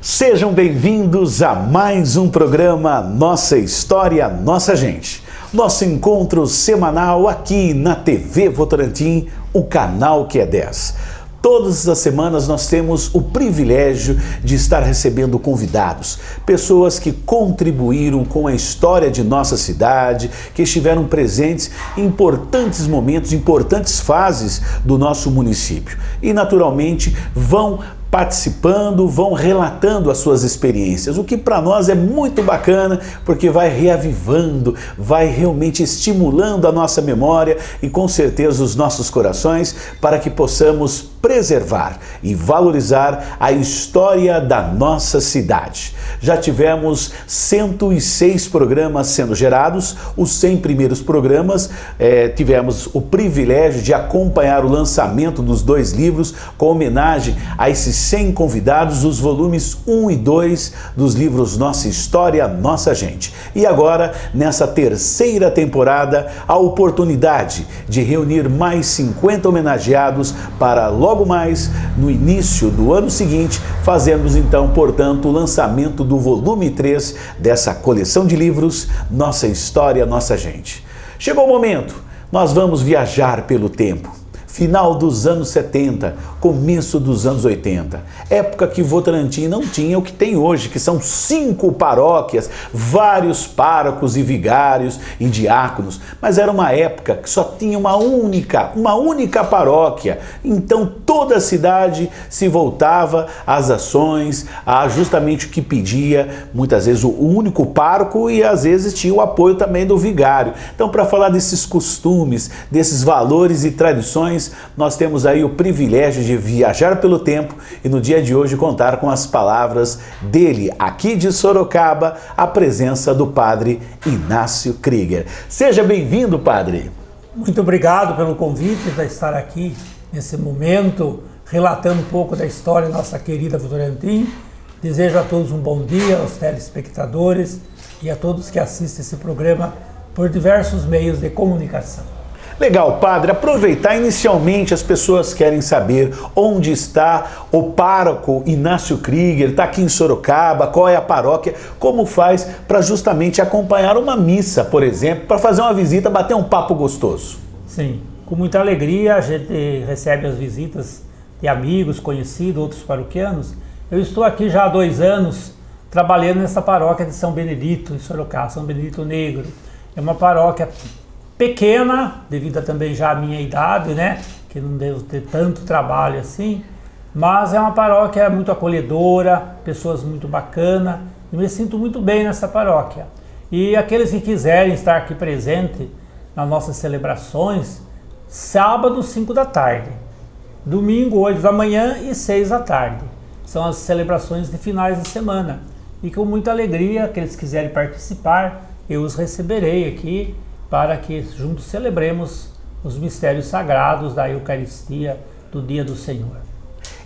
Sejam bem-vindos a mais um programa Nossa História, Nossa Gente. Nosso encontro semanal aqui na TV Votorantim, o canal que é 10. Todas as semanas nós temos o privilégio de estar recebendo convidados, pessoas que contribuíram com a história de nossa cidade, que estiveram presentes em importantes momentos, importantes fases do nosso município. E naturalmente vão participando, vão relatando as suas experiências, o que para nós é muito bacana, porque vai reavivando, vai realmente estimulando a nossa memória e com certeza os nossos corações para que possamos preservar e valorizar a história da nossa cidade. Já tivemos 106 programas sendo gerados, os 100 primeiros programas, tivemos o privilégio de acompanhar o lançamento dos 2 livros com homenagem a esses 100 convidados, os volumes 1 e 2 dos livros Nossa História, Nossa Gente. E agora, nessa terceira temporada, a oportunidade de reunir mais 50 homenageados para logo mais, no início do ano seguinte, fazermos então, portanto, o lançamento do volume 3 dessa coleção de livros Nossa História, Nossa Gente. Chegou o momento, nós vamos viajar pelo tempo. Final dos anos 70, começo dos anos 80, época que Votorantim não tinha o que tem hoje, que são 5 paróquias, vários párocos e vigários e diáconos, mas era uma época que só tinha uma única paróquia, então toda a cidade se voltava às ações, a justamente o que pedia, muitas vezes o único pároco e às vezes tinha o apoio também do vigário. Então, para falar desses costumes, desses valores e tradições, nós temos aí o privilégio de viajar pelo tempo e no dia de hoje contar com as palavras dele, aqui de Sorocaba, a presença do padre Inácio Krieger. Seja bem-vindo, padre. Muito obrigado pelo convite de estar aqui nesse momento, relatando um pouco da história da nossa querida Votorantim. Desejo a todos um bom dia, aos telespectadores e a todos que assistem esse programa por diversos meios de comunicação. Legal, padre. Aproveitar inicialmente, as pessoas querem saber onde está o pároco Inácio Krieger, está aqui em Sorocaba, qual é a paróquia, como faz para justamente acompanhar uma missa, por exemplo, para fazer uma visita, bater um papo gostoso. Sim, com muita alegria a gente recebe as visitas de amigos, conhecidos, outros paroquianos. Eu estou aqui já há 2 anos trabalhando nessa paróquia de São Benedito, em Sorocaba, São Benedito Negro. É uma paróquia pequena, devido também já à minha idade, né, que não devo ter tanto trabalho assim, mas é uma paróquia muito acolhedora, pessoas muito bacanas, e me sinto muito bem nessa paróquia. E aqueles que quiserem estar aqui presente nas nossas celebrações, sábado 5 da tarde, domingo 8 da manhã e 6 da tarde, são as celebrações de finais de semana, e com muita alegria, aqueles que quiserem participar, eu os receberei aqui, para que juntos celebremos os mistérios sagrados da Eucaristia do Dia do Senhor.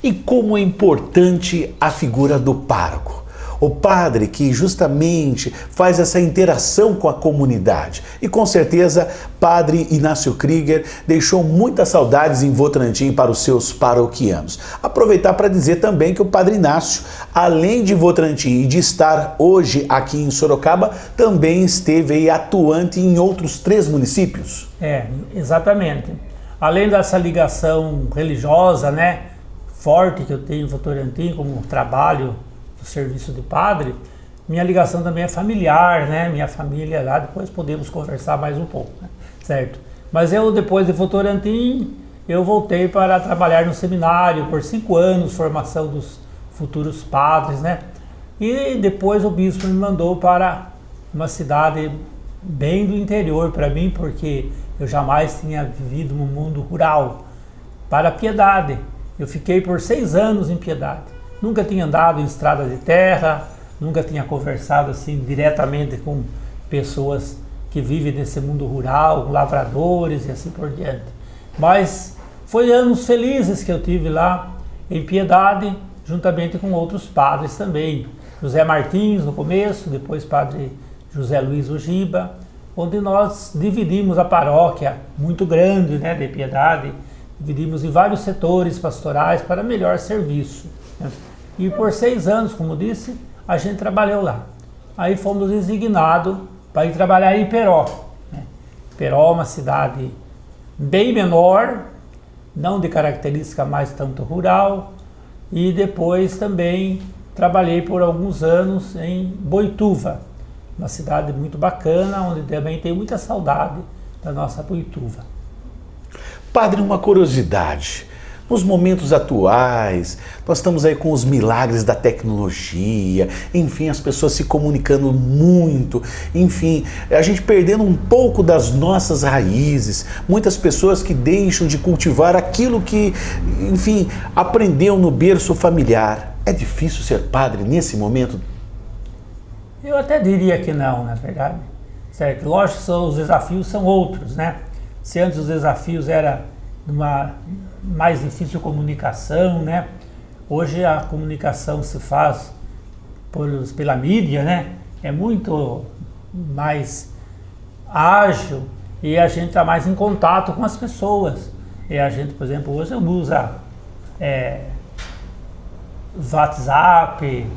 E como é importante a figura do pároco, o padre que justamente faz essa interação com a comunidade. E com certeza, padre Inácio Krieger deixou muitas saudades em Votorantim para os seus paroquianos. Aproveitar para dizer também que o padre Inácio, além de Votorantim e de estar hoje aqui em Sorocaba, também esteve aí atuante em outros 3 municípios. Exatamente. Além dessa ligação religiosa, né, forte que eu tenho em Votorantim como trabalho do serviço de padre, minha ligação também é familiar, né? Minha família lá, depois podemos conversar mais um pouco, né? Certo? Mas eu, depois de Votorantim, eu voltei para trabalhar no seminário por 5 anos, formação dos futuros padres, né? E depois o bispo me mandou para uma cidade bem do interior para mim, porque eu jamais tinha vivido no mundo rural, para Piedade. Eu fiquei por 6 anos em Piedade. Nunca tinha andado em estrada de terra, nunca tinha conversado assim diretamente com pessoas que vivem nesse mundo rural, lavradores e assim por diante. Mas foi anos felizes que eu tive lá em Piedade, juntamente com outros padres também. José Martins no começo, depois padre José Luiz Ogiba, onde nós dividimos a paróquia muito grande, né, de Piedade, dividimos em vários setores pastorais para melhor serviço, né? E por 6 anos, como disse, a gente trabalhou lá. Aí fomos designados para ir trabalhar em Peró. Né? Peró é uma cidade bem menor, não de característica mais tanto rural. E depois também trabalhei por alguns anos em Boituva, uma cidade muito bacana, onde também tem muita saudade da nossa Boituva. Padre, uma curiosidade. Nos momentos atuais, nós estamos aí com os milagres da tecnologia, enfim, as pessoas se comunicando muito, enfim, a gente perdendo um pouco das nossas raízes, muitas pessoas que deixam de cultivar aquilo que, enfim, aprendeu no berço familiar. É difícil ser padre nesse momento? Eu até diria que não, na verdade. Certo? Lógico que os desafios são outros, né? Se antes os desafios era uma mais difícil comunicação, né? Hoje a comunicação se faz pela mídia, né? É muito mais ágil e a gente está mais em contato com as pessoas. E a gente, por exemplo, hoje usa WhatsApp,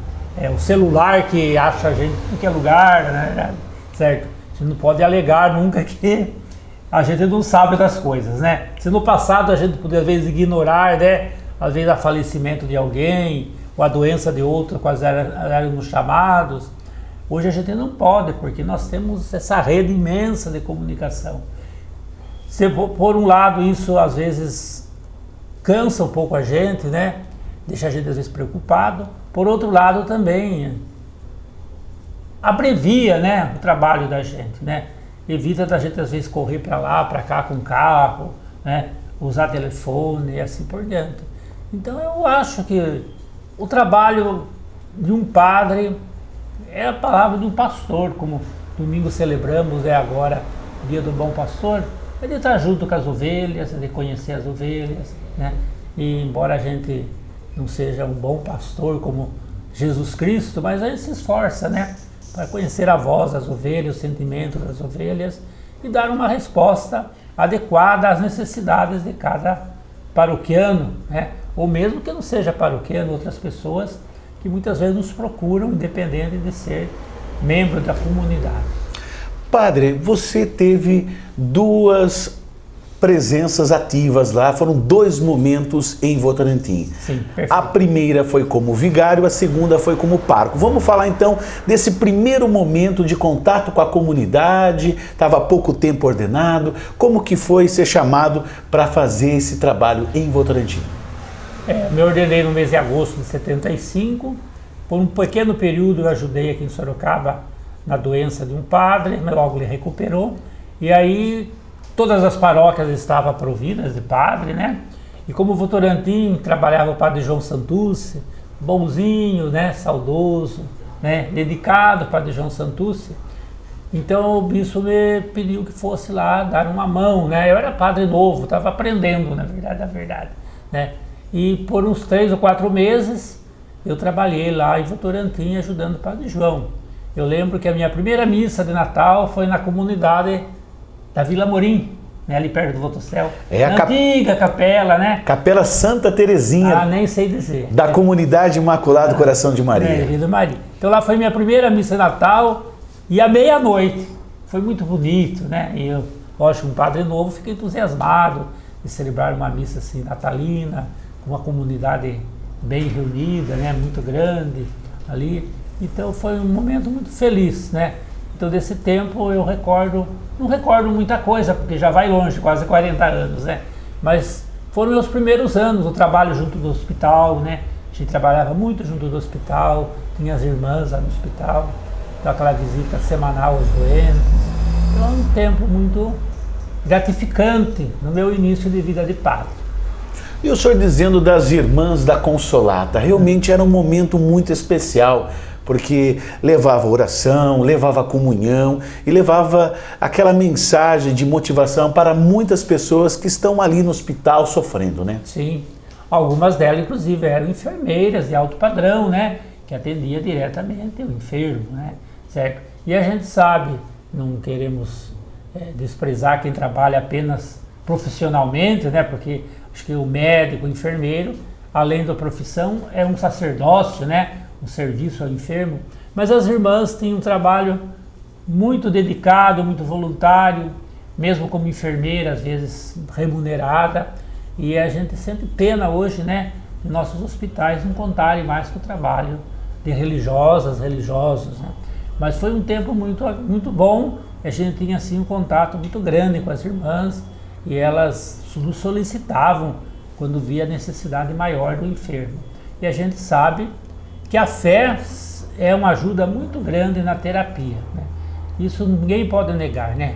o celular que acha a gente em qualquer lugar, né? Certo? A gente não pode alegar nunca que a gente não sabe das coisas, né? Se no passado a gente podia, às vezes, ignorar, né? Às vezes, o falecimento de alguém, ou a doença de outro, quais éramos chamados, hoje a gente não pode, porque nós temos essa rede imensa de comunicação. Se, por um lado, isso às vezes cansa um pouco a gente, né? Deixa a gente, às vezes, preocupado. Por outro lado, também abrevia, né, o trabalho da gente, né? Evita da gente às vezes correr para lá, para cá com carro, né? Usar telefone e assim por diante. Então eu acho que o trabalho de um padre é a palavra de um pastor, como domingo celebramos, agora o dia do bom pastor, é de estar junto com as ovelhas, de conhecer as ovelhas, né? E embora a gente não seja um bom pastor como Jesus Cristo, mas a gente se esforça, né? Para conhecer a voz das ovelhas, o sentimento das ovelhas e dar uma resposta adequada às necessidades de cada paroquiano, né? Ou mesmo que não seja paroquiano, outras pessoas que muitas vezes nos procuram, independente de ser membro da comunidade. Padre, você teve 2 presenças ativas lá, foram 2 momentos em Votorantim. Sim, perfeito. A primeira foi como vigário, a segunda foi como pároco. Vamos falar então desse primeiro momento de contato com a comunidade, estava há pouco tempo ordenado, como que foi ser chamado para fazer esse trabalho em Votorantim? Me ordenei no mês de agosto de 75, por um pequeno período eu ajudei aqui em Sorocaba na doença de um padre, mas logo ele recuperou, e aí todas as paróquias estavam providas de padre, né? E como Votorantim trabalhava o padre João Santucci, bonzinho, né? Saudoso, né? Dedicado ao padre João Santucci, então o bispo me pediu que fosse lá dar uma mão, né? Eu era padre novo, estava aprendendo, na verdade, né? E por uns 3 ou 4 meses eu trabalhei lá em Votorantim ajudando o padre João. Eu lembro que a minha primeira missa de Natal foi na comunidade da Vila Morim, né, ali perto do Votocel. A antiga capela, né? Capela Santa Terezinha. Nem sei dizer. Da comunidade Imaculado Coração de Maria. Vila Maria. Então lá foi minha primeira missa de Natal e à meia-noite. Foi muito bonito, né? E eu, lógico, um padre novo, fiquei entusiasmado de celebrar uma missa assim natalina, com uma comunidade bem reunida, né? Muito grande ali. Então foi um momento muito feliz, né? Então desse tempo eu não recordo muita coisa, porque já vai longe, quase 40 anos, né? Mas foram meus primeiros anos, o trabalho junto do hospital, né? A gente trabalhava muito junto do hospital, tinha as irmãs lá no hospital, então aquela visita semanal aos doentes. Então é um tempo muito gratificante no meu início de vida de padre. E o senhor dizendo das Irmãs da Consolata, realmente era um momento muito especial, porque levava oração, levava comunhão e levava aquela mensagem de motivação para muitas pessoas que estão ali no hospital sofrendo, né? Sim, algumas delas inclusive eram enfermeiras de alto padrão, né? Que atendia diretamente o enfermo, né? Certo? E a gente sabe, não queremos desprezar quem trabalha apenas profissionalmente, né? Porque acho que o médico, o enfermeiro, além da profissão, é um sacerdócio, né? Um serviço ao enfermo. Mas as irmãs têm um trabalho muito dedicado, muito voluntário, mesmo como enfermeira, às vezes remunerada. E a gente sente pena hoje, né? Em nossos hospitais não contarem mais com o trabalho de religiosos, né? Mas foi um tempo muito bom. A gente tinha assim um contato muito grande com as irmãs e elas nos solicitavam quando via a necessidade maior do enfermo. E a gente sabe que a fé é uma ajuda muito grande na terapia, né? Isso ninguém pode negar, né?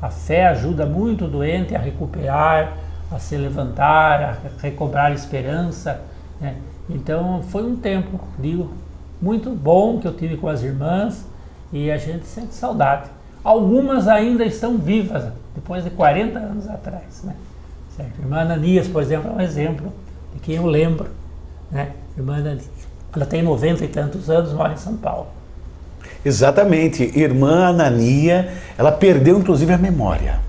A fé ajuda muito o doente a recuperar, a se levantar, a recobrar esperança, né? Então foi um tempo, digo, muito bom que eu tive com as irmãs e a gente sente saudade. Algumas ainda estão vivas, depois de 40 anos atrás, né? Certo? Irmã Ananias, por exemplo, é um exemplo de quem eu lembro, né? Irmã Ananias, ela tem 90 e tantos anos, mora em São Paulo. Exatamente, irmã Anania, ela perdeu inclusive a memória,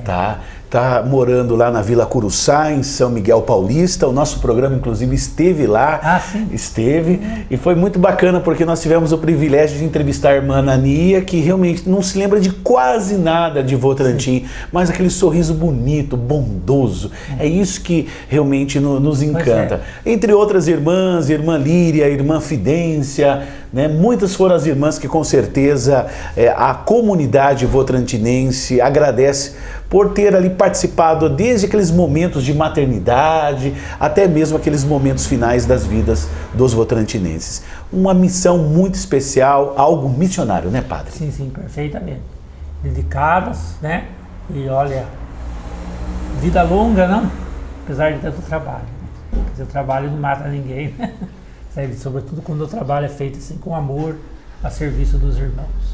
tá? Tá morando lá na Vila Curuçá, em São Miguel Paulista. O nosso programa, inclusive, esteve lá. Ah, sim. Esteve. E foi muito bacana, porque nós tivemos o privilégio de entrevistar a irmã Anania, que realmente não se lembra de quase nada de Votorantim, mas aquele sorriso bonito, bondoso. É isso que realmente nos encanta. Entre outras irmãs, irmã Líria, irmã Fidência, né? Muitas foram as irmãs que, com certeza, a comunidade votorantinense agradece por ter ali participado desde aqueles momentos de maternidade até mesmo aqueles momentos finais das vidas dos votorantinenses. Uma missão muito especial, algo missionário, né, padre? Sim, sim, perfeitamente. Dedicadas, né? E olha, vida longa, não? Apesar de tanto trabalho. Quer dizer, o trabalho não mata ninguém, né? Sobretudo quando o trabalho é feito assim com amor, a serviço dos irmãos.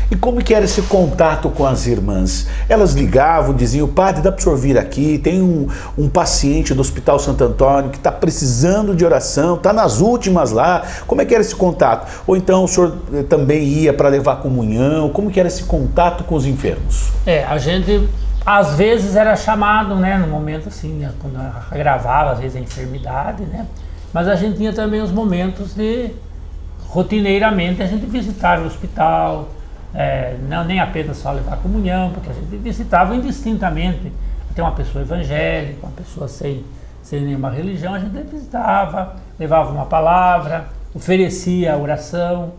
E como que era esse contato com as irmãs? Elas ligavam, diziam, padre, dá para o senhor vir aqui, tem um paciente do Hospital Santo Antônio que está precisando de oração, está nas últimas lá. Como é que era esse contato? Ou então o senhor também ia para levar comunhão? Como que era esse contato com os enfermos? A gente às vezes era chamado, né, no momento assim, né, quando agravava às vezes a enfermidade, né? Mas a gente tinha também os momentos de, rotineiramente, a gente visitar o hospital, não nem apenas só levar comunhão, porque a gente visitava indistintamente, até uma pessoa evangélica, uma pessoa sem nenhuma religião, a gente visitava, levava uma palavra, oferecia a oração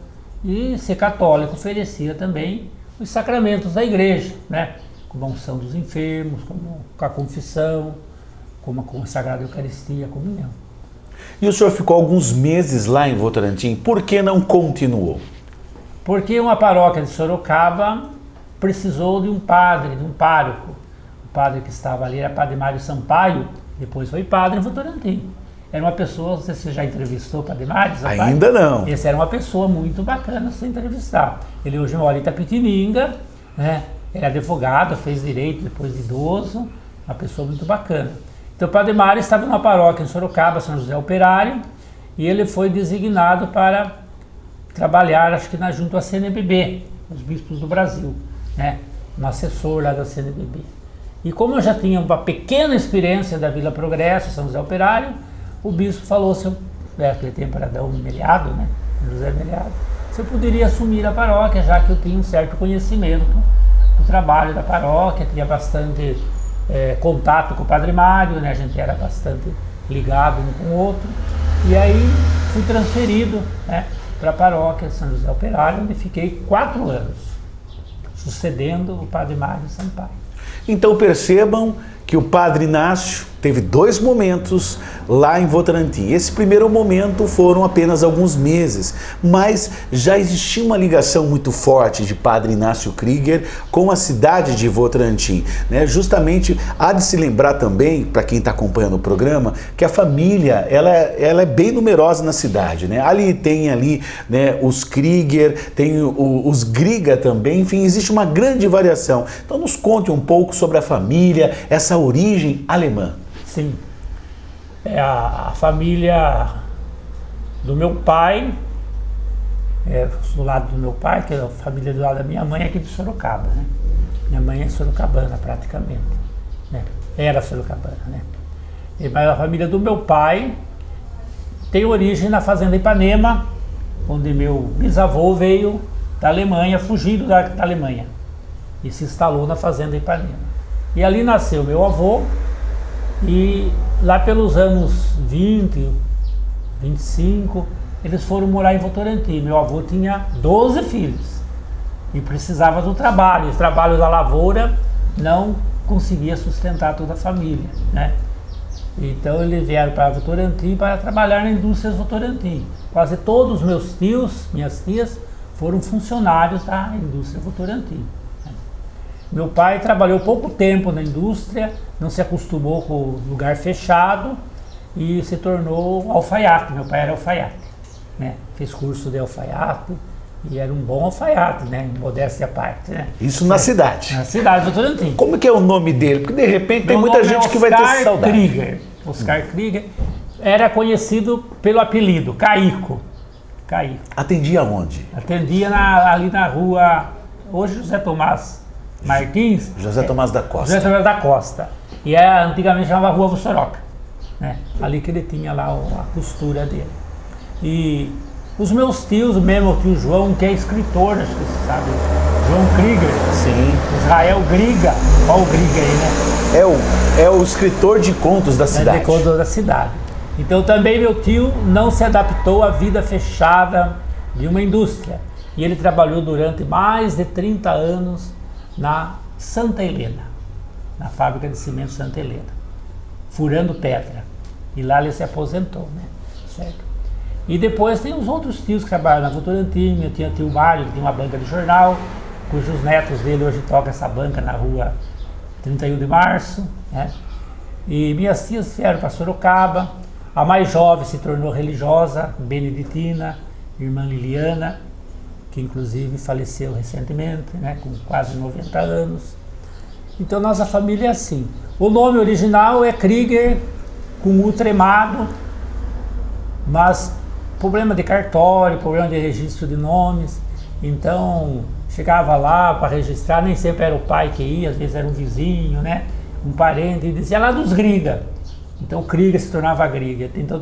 e, ser católico, oferecia também os sacramentos da igreja, né? Como a unção dos enfermos, como a confissão, como a Sagrada Eucaristia, a comunhão. E o senhor ficou alguns meses lá em Votorantim, por que não continuou? Porque uma paróquia de Sorocaba precisou de um padre, de um pároco. O padre que estava ali era Padre Mário Sampaio, depois foi padre em Votorantim. Era uma pessoa, não sei se você já entrevistou o Padre Mário Sampaio? Ainda não. Esse era uma pessoa muito bacana se entrevistar. Ele hoje mora em Itapetininga, né? Ele é advogado, fez direito depois de idoso, uma pessoa muito bacana. Então o Padre Mário estava numa paróquia em Sorocaba, São José Operário, e ele foi designado para trabalhar, acho que junto à CNBB, os bispos do Brasil, né? Um assessor lá da CNBB. E como eu já tinha uma pequena experiência da Vila Progresso, São José Operário, o bispo falou, naquele tempo era Dom Meliado, né? José Meliado, se eu poderia assumir a paróquia, já que eu tinha um certo conhecimento do trabalho da paróquia, tinha bastante contato com o Padre Mário, né? A gente era bastante ligado um com o outro, e aí fui transferido, né, para a paróquia de São José Operário, onde fiquei 4 anos, sucedendo o Padre Mário Sampaio. Então percebam que o Padre Inácio teve 2 momentos lá em Votorantim. Esse primeiro momento foram apenas alguns meses, mas já existia uma ligação muito forte de Padre Inácio Krieger com a cidade de Votorantim, né? Justamente há de se lembrar também, para quem está acompanhando o programa, que a família ela é bem numerosa na cidade, né? Ali tem né, os Krieger, tem os Griga também, enfim, existe uma grande variação. Então nos conte um pouco sobre a família, essa origem alemã. Sim, a família do meu pai, do lado do meu pai, que é a família do lado da minha mãe, é aqui de Sorocaba, né? Minha mãe é sorocabana praticamente, né? Era sorocabana, né? Mas a família do meu pai tem origem na Fazenda Ipanema, onde meu bisavô veio da Alemanha, fugido da Alemanha, e se instalou na Fazenda Ipanema. E ali nasceu meu avô, e lá pelos anos 20, 25, eles foram morar em Votorantim. Meu avô tinha 12 filhos e precisava do trabalho. O trabalho da lavoura não conseguia sustentar toda a família, né? Então eles vieram para Votorantim para trabalhar na indústria de Votorantim. Quase todos os meus tios, minhas tias, foram funcionários da indústria Votorantim. Meu pai trabalhou pouco tempo na indústria, não se acostumou com o lugar fechado e se tornou alfaiate. Meu pai era alfaiate, né? Fez curso de alfaiate e era um bom alfaiate, né? Modéstia à parte, né? Isso na cidade. Na cidade de Votorantim. Como é que é o nome dele? Porque de repente tem muita gente que vai ter saudade. Krieger. Oscar Krieger era conhecido pelo apelido Caico. Caico. Atendia onde? Atendia ali na rua, hoje José Tomás Martins. José Tomás da Costa. José Tomás da Costa. E antigamente chamava Rua Vossoroca, né? Ali que ele tinha lá a costura dele. E os meus tios, mesmo o tio João, que é escritor, acho que você sabe, João Krieger. Sim. Israel Griga. Olha o Griga aí, né? É o escritor de contos da cidade. De contos da cidade. Então também meu tio não se adaptou à vida fechada de uma indústria. E ele trabalhou durante mais de 30 anos na Santa Helena, na fábrica de cimento Santa Helena, furando pedra. E lá ele se aposentou, né? Certo? E depois tem os outros tios que trabalham na Votorantim. Eu tinha tio Mário, que tem uma banca de jornal, cujos netos dele hoje tocam essa banca na rua 31 de março, né? E minhas tias vieram para Sorocaba. A mais jovem se tornou religiosa, beneditina, irmã Liliana, que inclusive faleceu recentemente, né, com quase 90 anos. Então nossa família é assim. O nome original é Krieger, com U tremado, mas problema de cartório, problema de registro de nomes. Então chegava lá para registrar, nem sempre era o pai que ia, às vezes era um vizinho, né, um parente, e dizia lá dos Griga. Então Krieger se tornava Griga. Então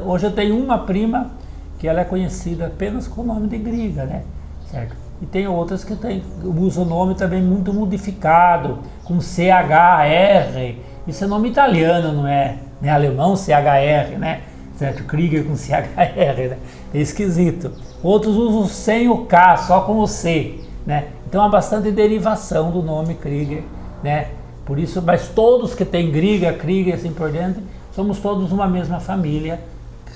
hoje eu tenho uma prima que ela é conhecida apenas com o nome de Griga, né? Certo? E tem outras que usam o nome também muito modificado, com CHR. Isso é nome italiano, não é alemão, CHR, né? Certo? Krieger com CHR, né? É esquisito. Outros usam sem o K, só com o C, né? Então há bastante derivação do nome Krieger, né? Por isso, mas todos que têm Griga, Krieger e assim por diante, somos todos uma mesma família,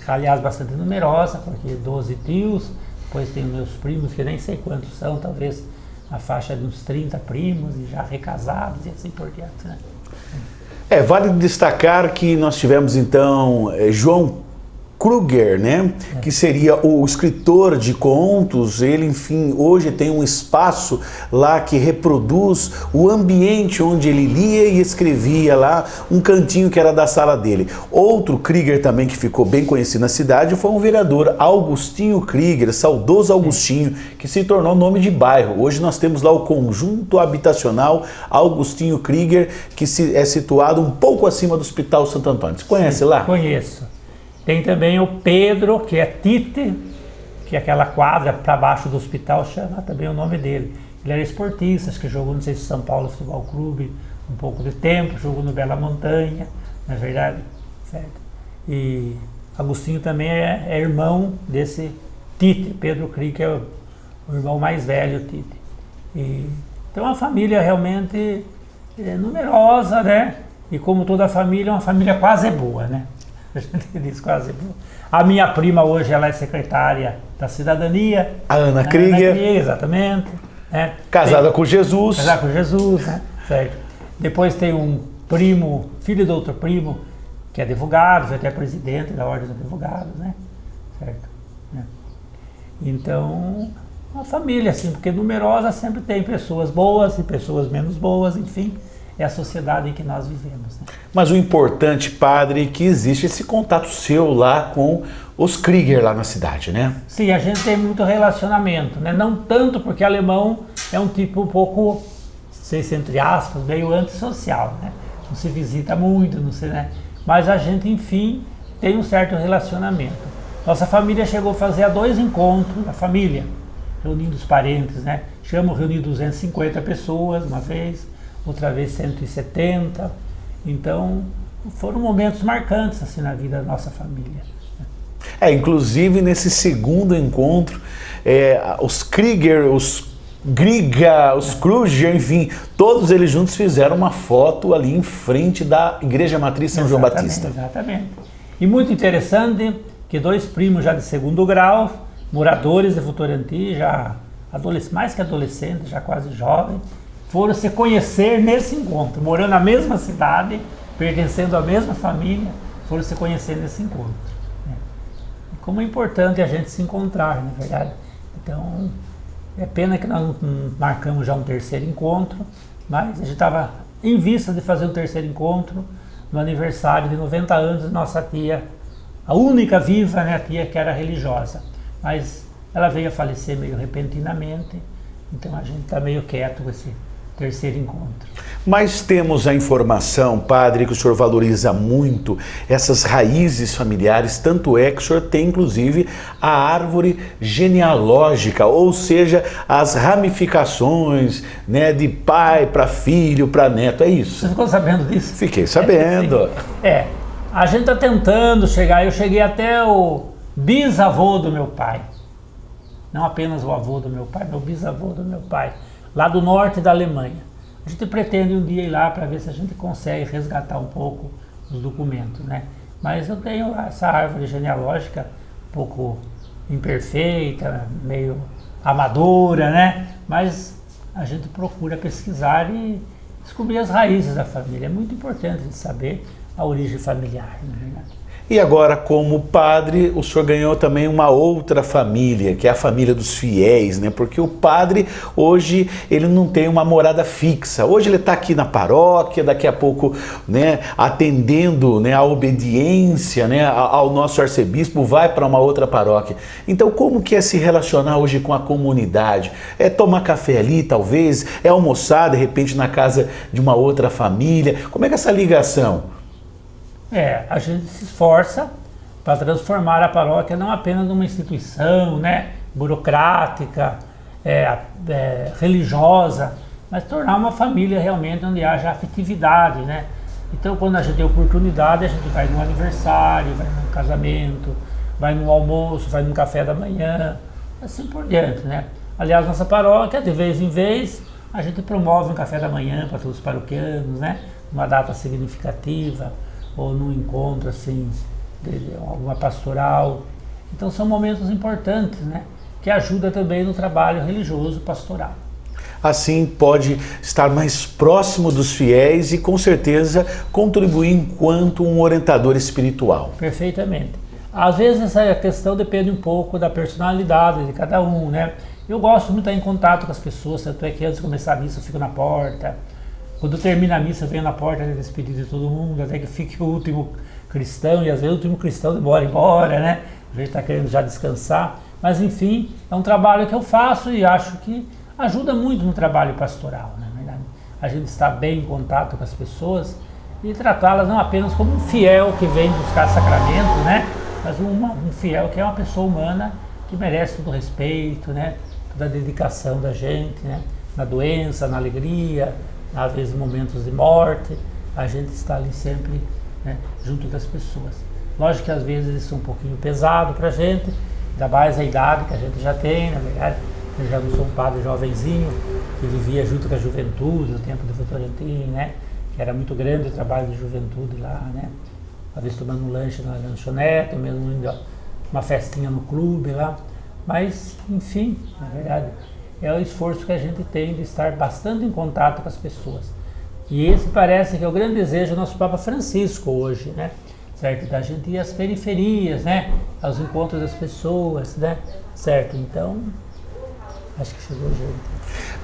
aliás, bastante numerosa, porque 12 tios, depois tem meus primos, que nem sei quantos são, talvez a faixa de uns 30 primos, e já recasados e assim por diante, né? Vale destacar que nós tivemos então João Krieger, né? Que seria o escritor de contos. Ele, enfim, hoje tem um espaço lá que reproduz o ambiente onde ele lia e escrevia lá, um cantinho que era da sala dele. Outro Krieger também que ficou bem conhecido na cidade foi um vereador, Augustinho Krieger, saudoso Augustinho, que se tornou nome de bairro. Hoje nós temos lá o conjunto habitacional Augustinho Krieger, que é situado um pouco acima do Hospital Santo Antônio. Você conhece lá? Conheço. Tem também o Pedro, que é Tite, que é aquela quadra para baixo do hospital, chama também o nome dele. Ele era esportista, acho que jogou no São Paulo Futebol Clube um pouco de tempo, jogou no Bela Montanha, não é verdade? Certo. E Agostinho também é irmão desse Tite, Pedro Krieger, que é o irmão mais velho, Tite. Então é uma família realmente numerosa, né? E como toda família, é uma família quase boa, né? A gente diz quase boa. A minha prima hoje, ela é secretária da Cidadania. A Ana Krieger. Exatamente. Né? Casada com Jesus. Casada com Jesus, né? Certo. Depois tem um primo, filho do outro primo, que é advogado, foi até presidente da Ordem dos Advogados, né? Certo. Né? Então, uma família, assim, porque numerosa sempre tem pessoas boas e pessoas menos boas, enfim. É a sociedade em que nós vivemos, né? Mas o importante, padre, é que existe esse contato seu lá com os Krieger lá na cidade, né? Sim, a gente tem muito relacionamento, né? Não tanto porque alemão é um tipo um pouco, sei se entre aspas, meio antissocial, né? Não se visita muito, não sei, né? Mas a gente, enfim, tem um certo relacionamento. Nossa família chegou a fazer 2 encontros da família, reunindo os parentes, né? Chamo reunir 250 pessoas uma vez, outra vez 170. Então, foram momentos marcantes assim na vida da nossa família. Inclusive nesse segundo encontro, os Krieger, os Griga, os Kruger, enfim, todos eles juntos fizeram uma foto ali em frente da Igreja Matriz São João Batista. Exatamente. E muito interessante que 2 primos já de segundo grau, moradores de Votorantim, já mais que adolescentes, já quase jovens, foram se conhecer nesse encontro, morando na mesma cidade, pertencendo à mesma família, foram se conhecer nesse encontro. E como é importante a gente se encontrar, na verdade. Então, é pena que nós não marcamos já um 3º encontro, mas a gente estava em vista de fazer um 3º encontro no aniversário de 90 anos de nossa tia, a única viva, né, a tia que era religiosa. Mas ela veio a falecer meio repentinamente, então a gente está meio quieto com esse 3º encontro. Mas temos a informação, padre, que o senhor valoriza muito essas raízes familiares, tanto é que o senhor tem inclusive a árvore genealógica, ou seja, as ramificações, né, de pai para filho, para neto, é isso? Você ficou sabendo disso? Fiquei sabendo. A gente está tentando chegar, eu cheguei até o bisavô do meu pai, não apenas o avô do meu pai, meu bisavô do meu pai, lá do norte da Alemanha. A gente pretende um dia ir lá para ver se a gente consegue resgatar um pouco os documentos, né? Mas eu tenho lá essa árvore genealógica um pouco imperfeita, meio amadora, né? Mas a gente procura pesquisar e descobrir as raízes da família. É muito importante de saber a origem familiar, na verdade. E agora, como padre, o senhor ganhou também uma outra família, que é a família dos fiéis, né? Porque o padre, hoje, ele não tem uma morada fixa. Hoje ele está aqui na paróquia, daqui a pouco, né, atendendo, né, a obediência, né, ao nosso arcebispo, vai para uma outra paróquia. Então, como que é se relacionar hoje com a comunidade? É tomar café ali, talvez? É almoçar, de repente, na casa de uma outra família? Como é que é essa ligação? A gente se esforça para transformar a paróquia não apenas numa instituição, né, burocrática, religiosa, mas tornar uma família realmente onde haja afetividade, né? Então, quando a gente tem oportunidade, a gente vai num aniversário, vai num casamento, vai num almoço, vai num café da manhã, assim por diante, né? Aliás, nossa paróquia, de vez em vez, a gente promove um café da manhã para todos os paroquianos, né? Uma data significativa, ou num encontro assim, de alguma pastoral. Então são momentos importantes, né, que ajudam também no trabalho religioso pastoral. Assim pode estar mais próximo dos fiéis e com certeza contribuir enquanto um orientador espiritual. Perfeitamente. Às vezes essa questão depende um pouco da personalidade de cada um, né? Eu gosto muito de estar em contato com as pessoas, tanto é que antes de começar a missa eu fico na porta. Quando termina a missa, eu venho na porta de despedir de todo mundo, até que fique o último cristão, e às vezes o último cristão demora embora, né? A gente está querendo já descansar. Mas enfim, é um trabalho que eu faço e acho que ajuda muito no trabalho pastoral, né? A gente está bem em contato com as pessoas e tratá-las não apenas como um fiel que vem buscar sacramento, né? Mas um fiel que é uma pessoa humana que merece todo o respeito, né? Toda a dedicação da gente, né? Na doença, na alegria, às vezes momentos de morte, a gente está ali sempre, né, junto das pessoas. Lógico que às vezes isso é um pouquinho pesado para a gente, ainda mais a idade que a gente já tem, na verdade. Eu já não sou um padre jovenzinho, que vivia junto com a juventude, no tempo de Votorantim, né, que era muito grande o trabalho de juventude lá, né, às vezes tomando um lanche na lanchonete, ou mesmo indo uma festinha no clube lá. Mas, enfim, na verdade, é o esforço que a gente tem de estar bastante em contato com as pessoas. E esse parece que é o grande desejo do nosso Papa Francisco hoje, né? Certo? Da gente ir às periferias, né? Aos encontros das pessoas, né? Certo? Então, Acho que chegou junto.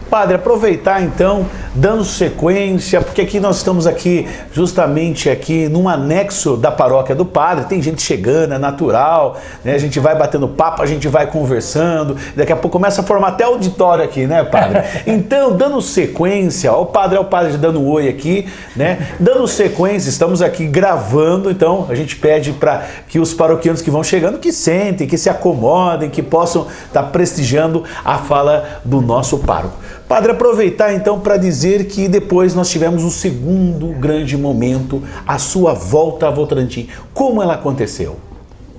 Padre, aproveitar então, dando sequência, porque aqui nós estamos aqui, justamente aqui, num anexo da paróquia do Padre, tem gente chegando, é natural, né? A gente vai batendo papo, a gente vai conversando, daqui a pouco começa a formar até auditório aqui, né, Padre? Então, dando sequência, ó, o Padre dando um oi aqui, né? Dando sequência, estamos aqui gravando, então a gente pede para que os paroquianos que vão chegando, que sentem, que se acomodem, que possam estar prestigiando a fala do nosso pároco. Padre, aproveitar então para dizer que depois nós tivemos o segundo grande momento, a sua volta a Votorantim. Como ela aconteceu?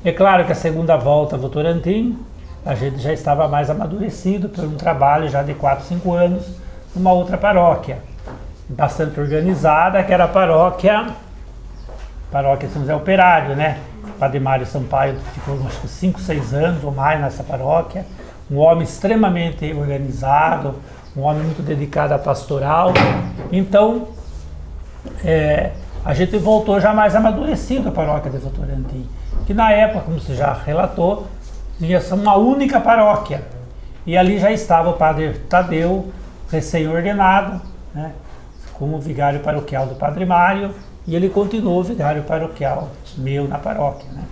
É claro que a segunda volta a Votorantim, a gente já estava mais amadurecido por um trabalho já de 4, 5 anos numa outra paróquia, bastante organizada, que era a paróquia São José Operário, né? O Padre Mário Sampaio ficou acho que 5, 6 anos ou mais nessa paróquia, um homem extremamente organizado, um homem muito dedicado à pastoral. Então, a gente voltou já mais amadurecido à paróquia de Votorantim, que na época, como você já relatou, tinha uma única paróquia. E ali já estava o Padre Tadeu, recém-ordenado, né, como vigário paroquial do Padre Mário, e ele continuou vigário paroquial meu na paróquia, né,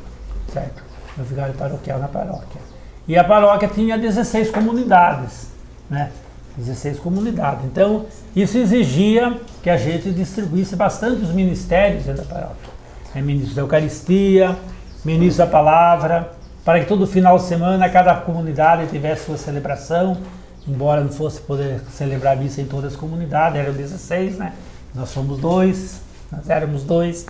certo? O vigário paroquial na paróquia. E a paróquia tinha 16 comunidades, né? 16 comunidades. Então, isso exigia que a gente distribuísse bastante os ministérios dentro da paróquia. Ministro da Eucaristia, ministro da Palavra, para que todo final de semana cada comunidade tivesse sua celebração, embora não fosse poder celebrar a missa em todas as comunidades, eram 16, né? Nós somos 2, nós éramos 2.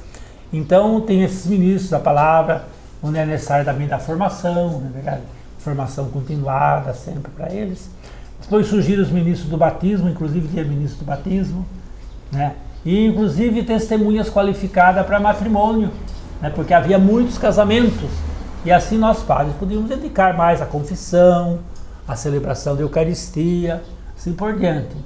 Então, tem esses ministros da Palavra, onde é necessário também da formação, na verdade, formação continuada sempre para eles. Depois surgiram os ministros do batismo, inclusive tinha ministro do batismo, né? E inclusive testemunhas qualificadas para matrimônio, né? Porque havia muitos casamentos, e assim nós padres podíamos dedicar mais à confissão, à celebração da Eucaristia, assim por diante.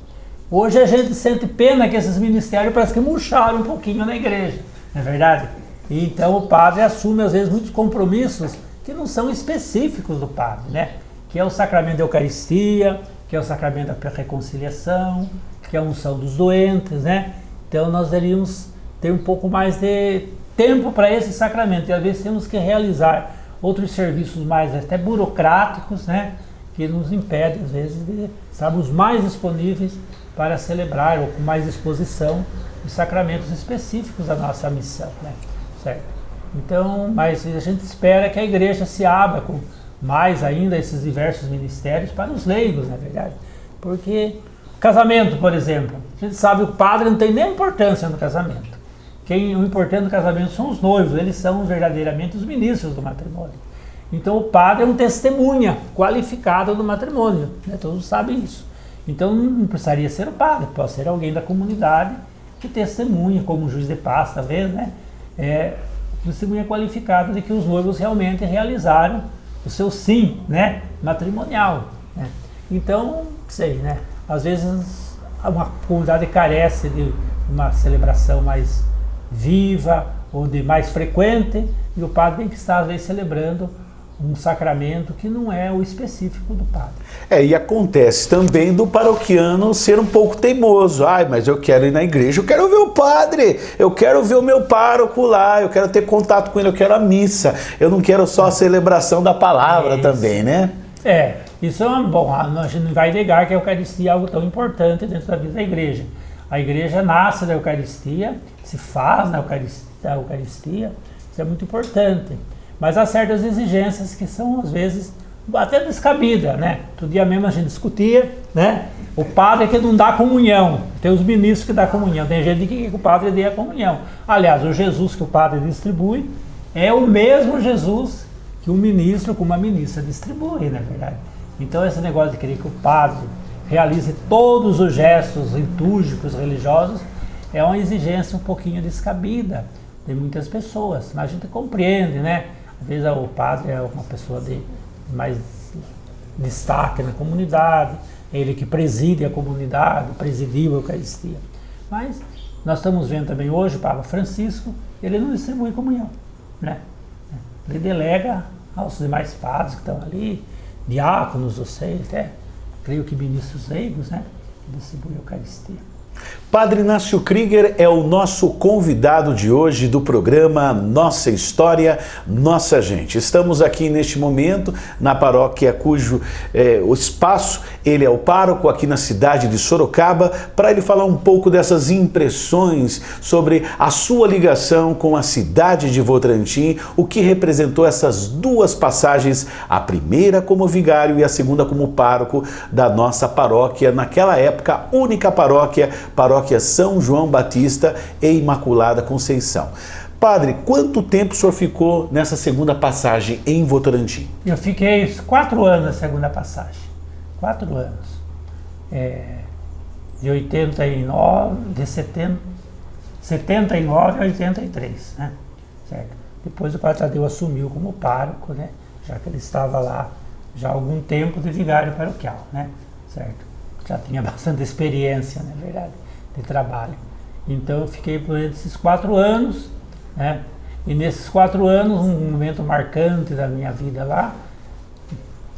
Hoje a gente sente pena que esses ministérios parece que murcharam um pouquinho na igreja, não é verdade? E então o padre assume às vezes muitos compromissos que não são específicos do padre, né? Que é o sacramento da Eucaristia, que é o sacramento da reconciliação, que é a unção dos doentes, né? Então nós deveríamos ter um pouco mais de tempo para esse sacramento, e às vezes temos que realizar outros serviços mais até burocráticos, né? Que nos impedem às vezes de estarmos mais disponíveis para celebrar ou com mais disposição os sacramentos específicos da nossa missão, né? Certo? Então, mas a gente espera que a igreja se abra com mais ainda esses diversos ministérios para os leigos, na verdade. Porque casamento, por exemplo, a gente sabe que o padre não tem nem importância no casamento. O importante no casamento são os noivos, eles são verdadeiramente os ministros do matrimônio. Então o padre é um testemunha qualificado do matrimônio, né? Todos sabem isso. Então não precisaria ser o padre, pode ser alguém da comunidade que testemunha, como juiz de paz, talvez, né? Testemunha qualificado de que os noivos realmente realizaram o seu sim, né, matrimonial, né? Então, sei, né, às vezes uma comunidade carece de uma celebração mais viva ou de mais frequente, e o padre tem que estar às vezes celebrando um sacramento que não é o específico do padre. E acontece também do paroquiano ser um pouco teimoso. Ai, mas eu quero ir na igreja, eu quero ver o padre, eu quero ver o meu pároco lá, eu quero ter contato com ele, eu quero a missa, eu não quero só a celebração da palavra também, né? Isso é bom, a gente não vai negar que a Eucaristia é algo tão importante dentro da vida da igreja. A igreja nasce da Eucaristia, se faz na Eucaristia, isso é muito importante. Mas há certas exigências que são, às vezes, até descabidas, né? Outro dia mesmo a gente discutia, né? O padre é que não dá comunhão, tem os ministros que dão comunhão, tem gente que quer que o padre dê a comunhão. Aliás, o Jesus que o padre distribui é o mesmo Jesus que um ministro com uma ministra distribui, na verdade. Então esse negócio de querer que o padre realize todos os gestos litúrgicos, religiosos, é uma exigência um pouquinho descabida de muitas pessoas, mas a gente compreende, né? Às vezes o padre é uma pessoa de mais destaque na comunidade, ele que preside a comunidade, presidiu a Eucaristia. Mas nós estamos vendo também hoje o Papa Francisco, ele não distribui comunhão, né? Ele delega aos demais padres que estão ali, diáconos, vocês, creio que ministros leigos, né, que distribuem a Eucaristia. Padre Inácio Krieger é o nosso convidado de hoje do programa Nossa História, Nossa Gente. Estamos aqui neste momento na paróquia cujo o espaço, ele é o pároco aqui na cidade de Sorocaba, para ele falar um pouco dessas impressões sobre a sua ligação com a cidade de Votorantim, o que representou essas duas passagens, a primeira como vigário e a segunda como pároco da nossa paróquia, naquela época, única paróquia São João Batista e Imaculada Conceição. Padre, quanto tempo o senhor ficou nessa segunda passagem em Votorantim? Eu fiquei 4 anos na segunda passagem. 4 anos. De 79 a 83, né? Certo? Depois o Padre Tadeu assumiu como pároco, né? Já que ele estava lá já há algum tempo de vigário paroquial, né? Certo? Já tinha bastante experiência, na verdade, de trabalho. Então eu fiquei por esses 4 anos, né? E nesses 4 anos, um momento marcante da minha vida lá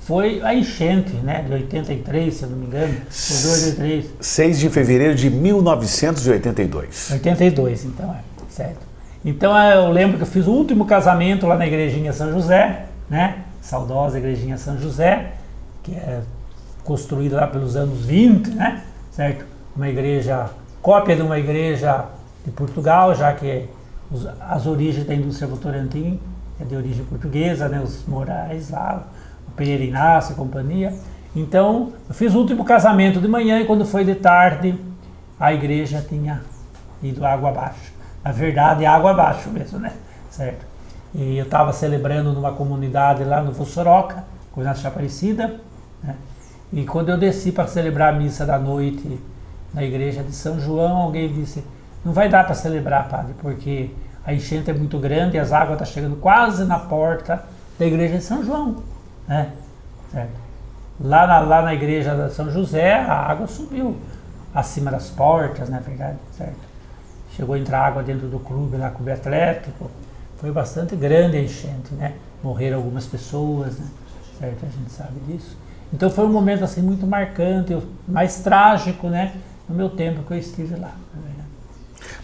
foi a enchente, né? De 83, se eu não me engano. 83. 6 de fevereiro de 1982. 82, então, certo. Então eu lembro que eu fiz o último casamento lá na igrejinha São José, né? Saudosa igrejinha São José, que é construída lá pelos anos 20, né? Certo? Uma igreja, cópia de uma igreja de Portugal, já que as origens da indústria Votorantim é de origem portuguesa, né? Os Moraes lá, o Pereira Inácio e companhia. Então, eu fiz o último casamento de manhã e quando foi de tarde, a igreja tinha ido água abaixo. Na verdade, água abaixo mesmo, né? Certo? E eu estava celebrando numa comunidade lá no Vossoroca, com a Nossa Aparecida, né? E quando eu desci para celebrar a missa da noite na igreja de São João, alguém disse: não vai dar para celebrar, padre, porque a enchente é muito grande e as águas estão chegando quase na porta da igreja de São João, né? Certo? Lá na igreja de São José, a água subiu acima das portas, na verdade, certo? Chegou a entrar água dentro do clube, lá, clube atlético. Foi bastante grande a enchente, né? Morreram algumas pessoas, né? Certo? A gente sabe disso. Então foi um momento assim muito marcante, mais trágico, né? No meu tempo que eu estive lá, na verdade.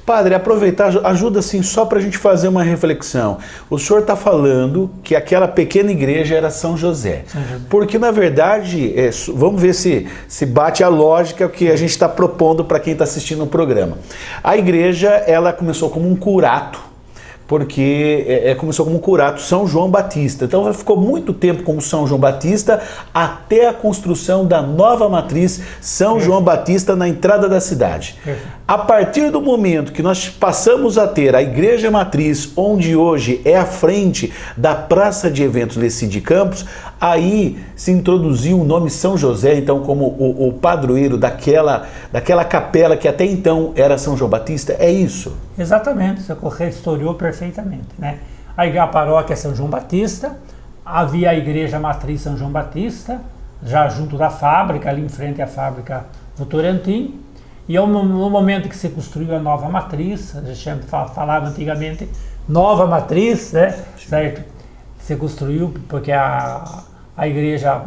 Padre, aproveitar, ajuda assim só para a gente fazer uma reflexão. O senhor está falando que aquela pequena igreja era São José. Porque na verdade, vamos ver se bate a lógica que a gente está propondo para quem está assistindo o programa. A igreja, ela começou como um curato, porque começou como curato São João Batista. Então ela ficou muito tempo como São João Batista até a construção da nova matriz São João Batista na entrada da cidade. A partir do momento que nós passamos a ter a igreja matriz, onde hoje é a frente da Praça de Eventos Lecide Campos, aí se introduziu o nome São José, então como o padroeiro daquela capela que até então era São João Batista, é isso? Exatamente, você historiou perfeitamente, né? A paróquia é São João Batista, havia a igreja matriz São João Batista, já junto da fábrica, ali em frente à fábrica Votorantim, e no momento que se construiu a nova matriz, a gente falava antigamente nova matriz, né? Certo? Se construiu porque a igreja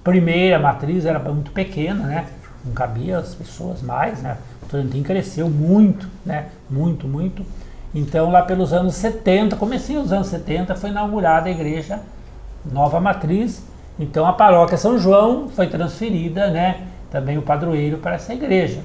primeira matriz era muito pequena, né? Não cabia as pessoas mais, né? Votorantim cresceu muito, né? Muito, muito. Então lá pelos anos 70, comecinho dos anos 70, foi inaugurada a igreja nova matriz. Então a paróquia São João foi transferida, né? Também o padroeiro para essa igreja.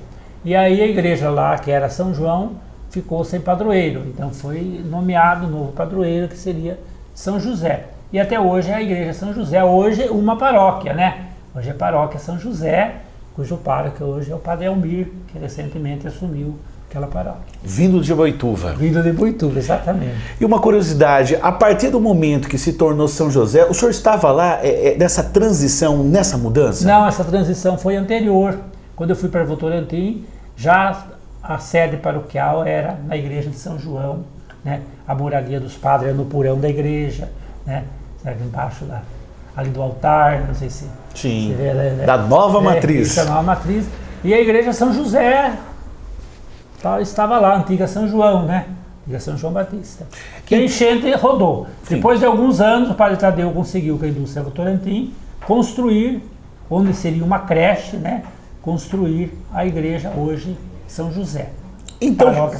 E aí a igreja lá, que era São João, ficou sem padroeiro. Então foi nomeado um novo padroeiro, que seria São José. E até hoje é a igreja São José, hoje uma paróquia, né? Hoje é a paróquia São José, cujo pároco hoje é o Padre Elmir, que recentemente assumiu aquela paróquia. Vindo de Boituva. Vindo de Boituva, exatamente. E uma curiosidade, a partir do momento que se tornou São José, o senhor estava lá nessa transição, nessa mudança? Não, essa transição foi anterior. Quando eu fui para Votorantim, já a sede paroquial era na igreja de São João, né? A moradia dos padres era no porão da igreja, né? Embaixo ali do altar, não sei se... Sim, vê, né? Da nova matriz. Da nova matriz. E a igreja São José estava lá, a antiga São João, né? Antiga São João Batista. Que a enchente rodou. Sim. Depois de alguns anos, o Padre Tadeu conseguiu com a indústria Votorantim construir onde seria uma creche, né, construir a igreja hoje São José. Então,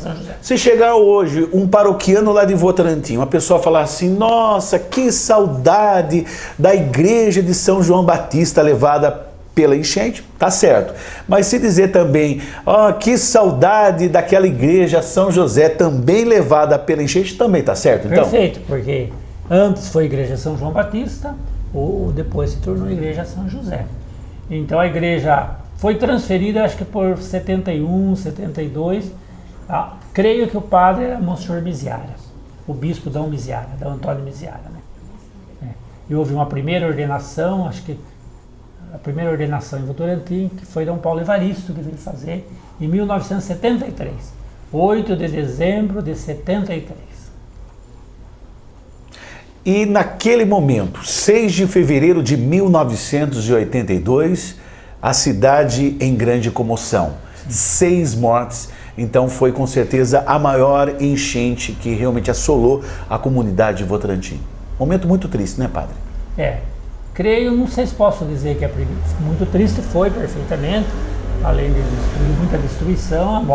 se chegar hoje um paroquiano lá de Votorantim, uma pessoa falar assim, nossa, que saudade da igreja de São João Batista levada pela enchente, tá certo. Mas se dizer também, que saudade daquela igreja São José também levada pela enchente, também tá certo, então? Perfeito, porque antes foi igreja São João Batista, ou depois se tornou igreja São José. Então a igreja foi transferida, acho que por 71, 72, creio que o padre era Monsenhor Miziara, o bispo Dom Miziara, Dom Antônio Miziara, né? E houve uma primeira ordenação, acho que a primeira ordenação em Votorantim, que foi Dom Paulo Evaristo que veio fazer em 1973, 8 de dezembro de 73. E naquele momento, 6 de fevereiro de 1982, a cidade em grande comoção, 6 mortes. Então foi com certeza a maior enchente que realmente assolou a comunidade de Votorantim. Momento muito triste, né, padre? Creio, não sei se posso dizer que é muito triste, foi perfeitamente, além de muita destruição,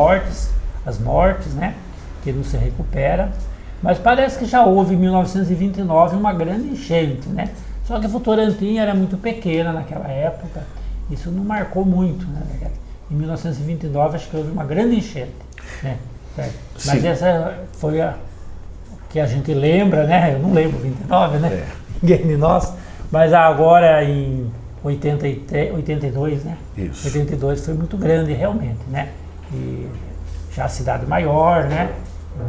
as mortes, né, que não se recupera. Mas parece que já houve em 1929 uma grande enchente, né? Só que Votorantim era muito pequena naquela época, isso não marcou muito, né? Em 1929 acho que houve uma grande enchente, né? Mas essa foi a que a gente lembra, né? Eu não lembro 29, né? Ninguém de nós. Mas agora em 82, né? Isso. 82 foi muito grande realmente, né? E já a cidade maior, né?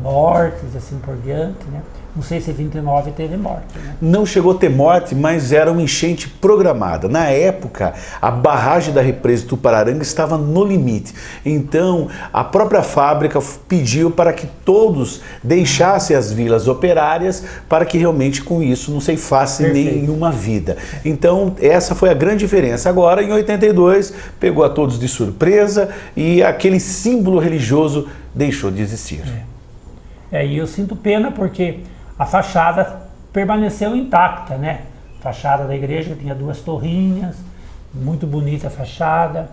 Mortes, assim por diante, né? Não sei se 29 teve morte, né? Não chegou a ter morte, mas era uma enchente programada. Na época, a barragem da represa de Tupararanga estava no limite. Então, a própria fábrica pediu para que todos deixassem as vilas operárias para que realmente com isso não ceifasse nenhuma vida. Então, essa foi a grande diferença. Agora, em 82, pegou a todos de surpresa e aquele símbolo religioso deixou de existir. E eu sinto pena porque a fachada permaneceu intacta, né? A fachada da igreja tinha 2 torrinhas, muito bonita a fachada,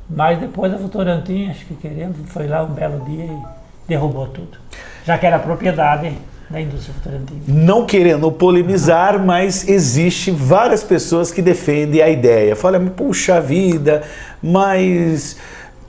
mas depois a Votorantim, acho que foi lá um belo dia e derrubou tudo, já que era propriedade da indústria Votorantim. Não querendo polemizar, mas existe várias pessoas que defendem a ideia. Falam, puxa vida, mas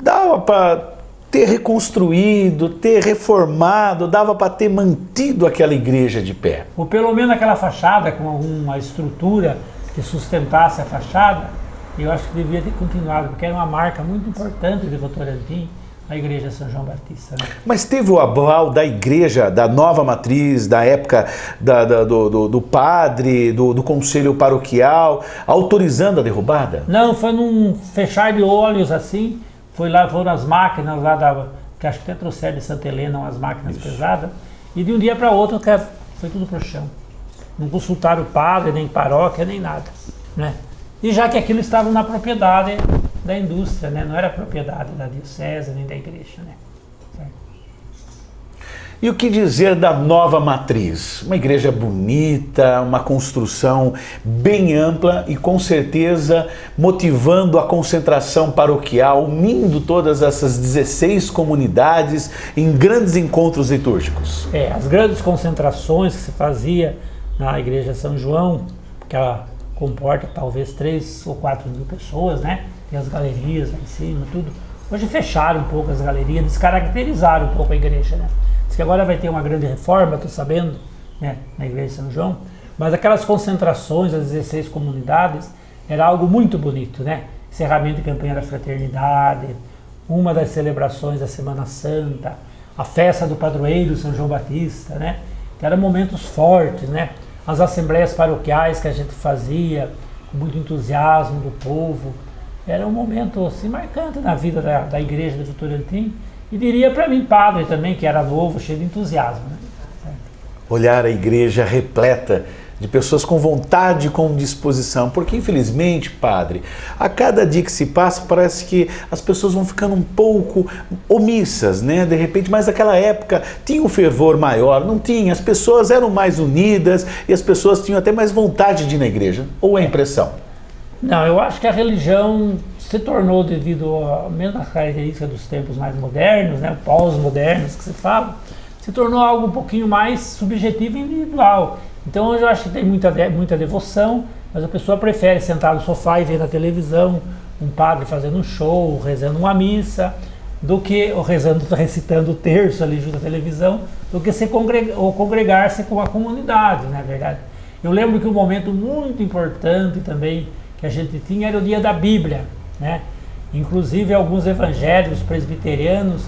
dava para ter reconstruído, ter reformado, dava para ter mantido aquela igreja de pé. Ou pelo menos aquela fachada com alguma estrutura que sustentasse a fachada, eu acho que devia ter continuado, porque era uma marca muito importante de Votorantim, a igreja São João Batista, né? Mas teve o aval da igreja, da nova matriz, da época do padre, do conselho paroquial, autorizando a derrubada? Não, foi num fechar de olhos assim. Foram as máquinas lá que acho que até trouxeram de Santa Helena, umas máquinas pesadas, e de um dia para outro foi tudo pro chão. Não consultaram o padre, nem paróquia, nem nada, né? E já que aquilo estava na propriedade da indústria, né? Não era propriedade da diocese nem da igreja, né? E o que dizer da nova matriz? Uma igreja bonita, uma construção bem ampla e com certeza motivando a concentração paroquial, unindo todas essas 16 comunidades em grandes encontros litúrgicos. As grandes concentrações que se fazia na igreja São João, que ela comporta talvez 3 ou 4 mil pessoas, né? Tem as galerias lá em cima, tudo. Hoje fecharam um pouco as galerias, descaracterizaram um pouco a igreja, né? Diz que agora vai ter uma grande reforma, estou sabendo, né, na igreja de São João, mas aquelas concentrações, as 16 comunidades, era algo muito bonito, né? Encerramento de campanha da fraternidade, uma das celebrações da Semana Santa, a festa do padroeiro São João Batista, né? Que eram momentos fortes, né? As assembleias paroquiais que a gente fazia, com muito entusiasmo do povo, era um momento assim marcante na vida da igreja de Votorantim. E diria para mim, padre também, que era novo, cheio de entusiasmo, né? Olhar a igreja repleta de pessoas com vontade e com disposição, porque infelizmente, padre, a cada dia que se passa parece que as pessoas vão ficando um pouco omissas, né? De repente, mas naquela época tinha um fervor maior, não tinha, as pessoas eram mais unidas e as pessoas tinham até mais vontade de ir na igreja, ou é impressão? Não, eu acho que a religião se tornou, devido à mesma característica dos tempos mais modernos, né, pós-modernos que se fala, se tornou algo um pouquinho mais subjetivo e individual. Então hoje eu acho que tem muita devoção, mas a pessoa prefere sentar no sofá e ver na televisão um padre fazendo um show, rezando uma missa, do que recitando o terço ali junto à televisão, do que congregar-se com a comunidade, não é verdade? Eu lembro que um momento muito importante também que a gente tinha era o dia da Bíblia, né? Inclusive alguns evangelhos presbiterianos,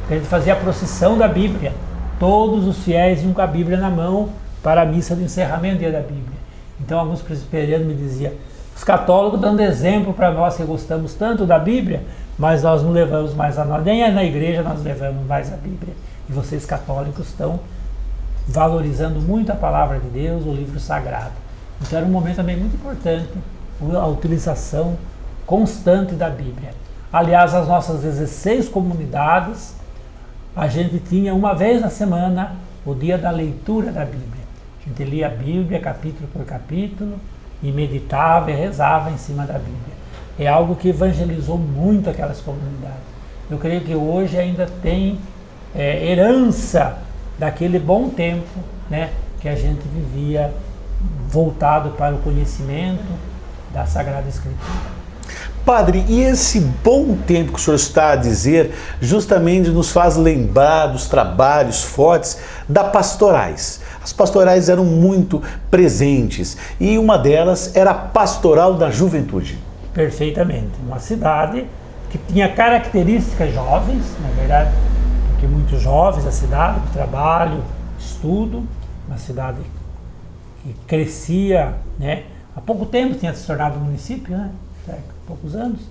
que a gente fazia a procissão da Bíblia. Todos os fiéis iam com a Bíblia na mão para a missa de encerramento do dia da Bíblia. Então alguns presbiterianos me diziam, os católicos dando exemplo para nós que gostamos tanto da Bíblia, mas nós não levamos mais a nós, nem na igreja nós levamos mais a Bíblia. E vocês católicos estão valorizando muito a palavra de Deus, o livro sagrado. Então era um momento também muito importante, a utilização constante da Bíblia. Aliás, as nossas 16 comunidades, a gente tinha uma vez na semana o dia da leitura da Bíblia. A gente lia a Bíblia capítulo por capítulo e meditava e rezava em cima da Bíblia. É algo que evangelizou muito aquelas comunidades. Eu creio que hoje ainda tem herança daquele bom tempo, né, que a gente vivia voltado para o conhecimento da Sagrada Escritura. Padre, e esse bom tempo que o senhor está a dizer justamente nos faz lembrar dos trabalhos fortes das pastorais. As pastorais eram muito presentes e uma delas era a Pastoral da Juventude. Perfeitamente. Uma cidade que tinha características jovens, na verdade, porque muitos jovens da cidade, trabalho, estudo, uma cidade que crescia, né? Há pouco tempo tinha se tornado município, né? Há poucos anos.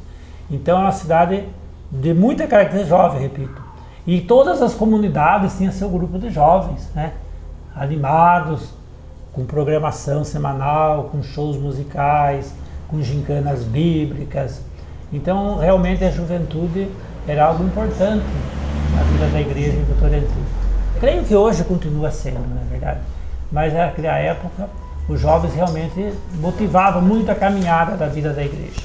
Então é uma cidade de muita característica jovem, repito. E todas as comunidades tinham seu grupo de jovens, né? Animados, com programação semanal, com shows musicais, com gincanas bíblicas. Então realmente a juventude era algo importante na vida da igreja em Votorantim. Creio que hoje continua sendo, na verdade. Mas naquela época os jovens realmente motivavam muito a caminhada da vida da igreja.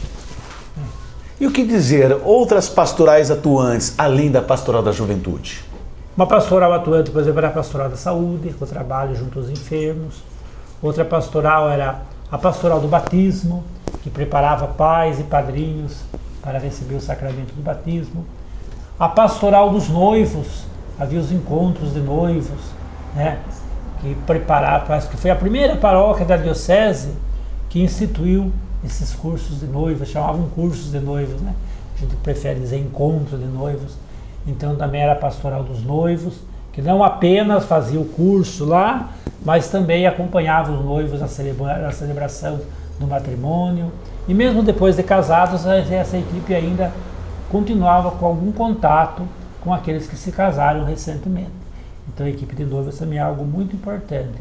E o que dizer, outras pastorais atuantes, além da Pastoral da Juventude? Uma pastoral atuante, por exemplo, era a Pastoral da Saúde, com o trabalho junto aos enfermos. Outra pastoral era a Pastoral do Batismo, que preparava pais e padrinhos para receber o sacramento do batismo. A Pastoral dos Noivos, havia os encontros de noivos, né? Que preparava, parece que foi a primeira paróquia da diocese que instituiu esses cursos de noivos, chamavam cursos de noivos, né? A gente prefere dizer encontro de noivos. Então também era a Pastoral dos Noivos, que não apenas fazia o curso lá, mas também acompanhava os noivos na celebração do matrimônio. E mesmo depois de casados, essa equipe ainda continuava com algum contato com aqueles que se casaram recentemente. Então a equipe de noivos também é algo muito importante.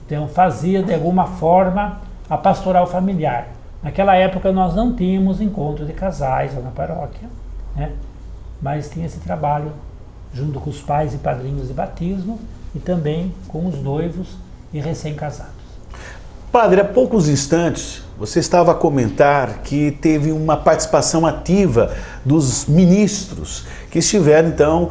Então fazia de alguma forma a pastoral familiar. Naquela época nós não tínhamos encontro de casais lá na paróquia, né? Mas tinha esse trabalho junto com os pais e padrinhos de batismo e também com os noivos e recém-casados. Padre, há poucos instantes você estava a comentar que teve uma participação ativa dos ministros que estiveram então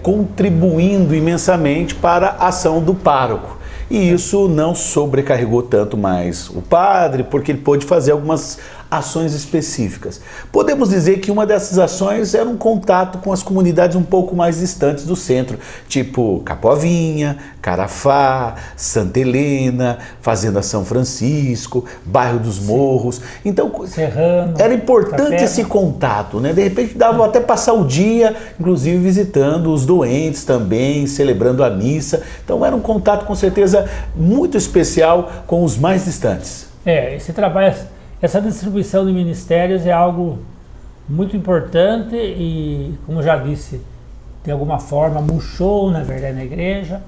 contribuindo imensamente para a ação do pároco. E isso não sobrecarregou tanto mais o padre, porque ele pôde fazer algumas ações específicas. Podemos dizer que uma dessas ações era um contato com as comunidades um pouco mais distantes do centro, tipo Capoavinha, Carafá, Santa Helena, Fazenda São Francisco, Bairro dos Morros. Então, Serrano, era importante Capela. esse contato, né? De repente dava até passar o dia, inclusive visitando os doentes também, celebrando a missa. Então era um contato com certeza muito especial com os mais distantes. Esse trabalho, essa distribuição de ministérios é algo muito importante e, como já disse, de alguma forma murchou, na verdade, na igreja.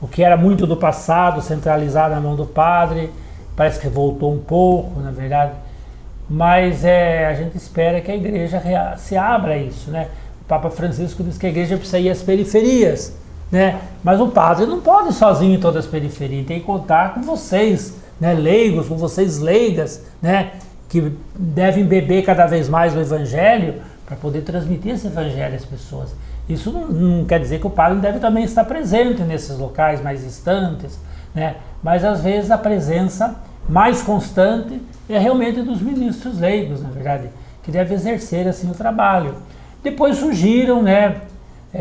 O que era muito do passado, centralizado na mão do padre, parece que voltou um pouco, na verdade. Mas a gente espera que a igreja se abra a isso, né? O Papa Francisco diz que a igreja precisa ir às periferias, né? Mas o padre não pode ir sozinho em todas as periferias, tem que contar com vocês, né, leigos, com vocês leigas, né, que devem beber cada vez mais o Evangelho para poder transmitir esse Evangelho às pessoas. Isso não quer dizer que o padre deve também estar presente nesses locais mais distantes, né? Mas às vezes a presença mais constante é realmente dos ministros leigos, na verdade, que devem exercer assim o trabalho. Depois surgiram, né,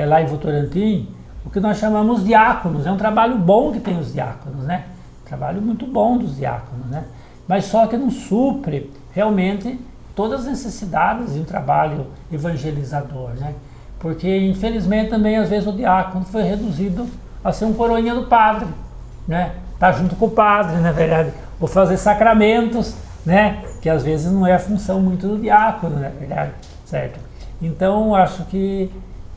lá em Votorantim, o que nós chamamos diáconos. É um trabalho bom que tem os diáconos, né? Trabalho muito bom dos diáconos, né? Mas só que não supre realmente todas as necessidades de um trabalho evangelizador, né? Porque infelizmente também às vezes o diácono foi reduzido a ser um coroinha do padre, né? Tá junto com o padre, na verdade, ou fazer sacramentos, né? Que às vezes não é a função muito do diácono, na verdade, certo? Então acho que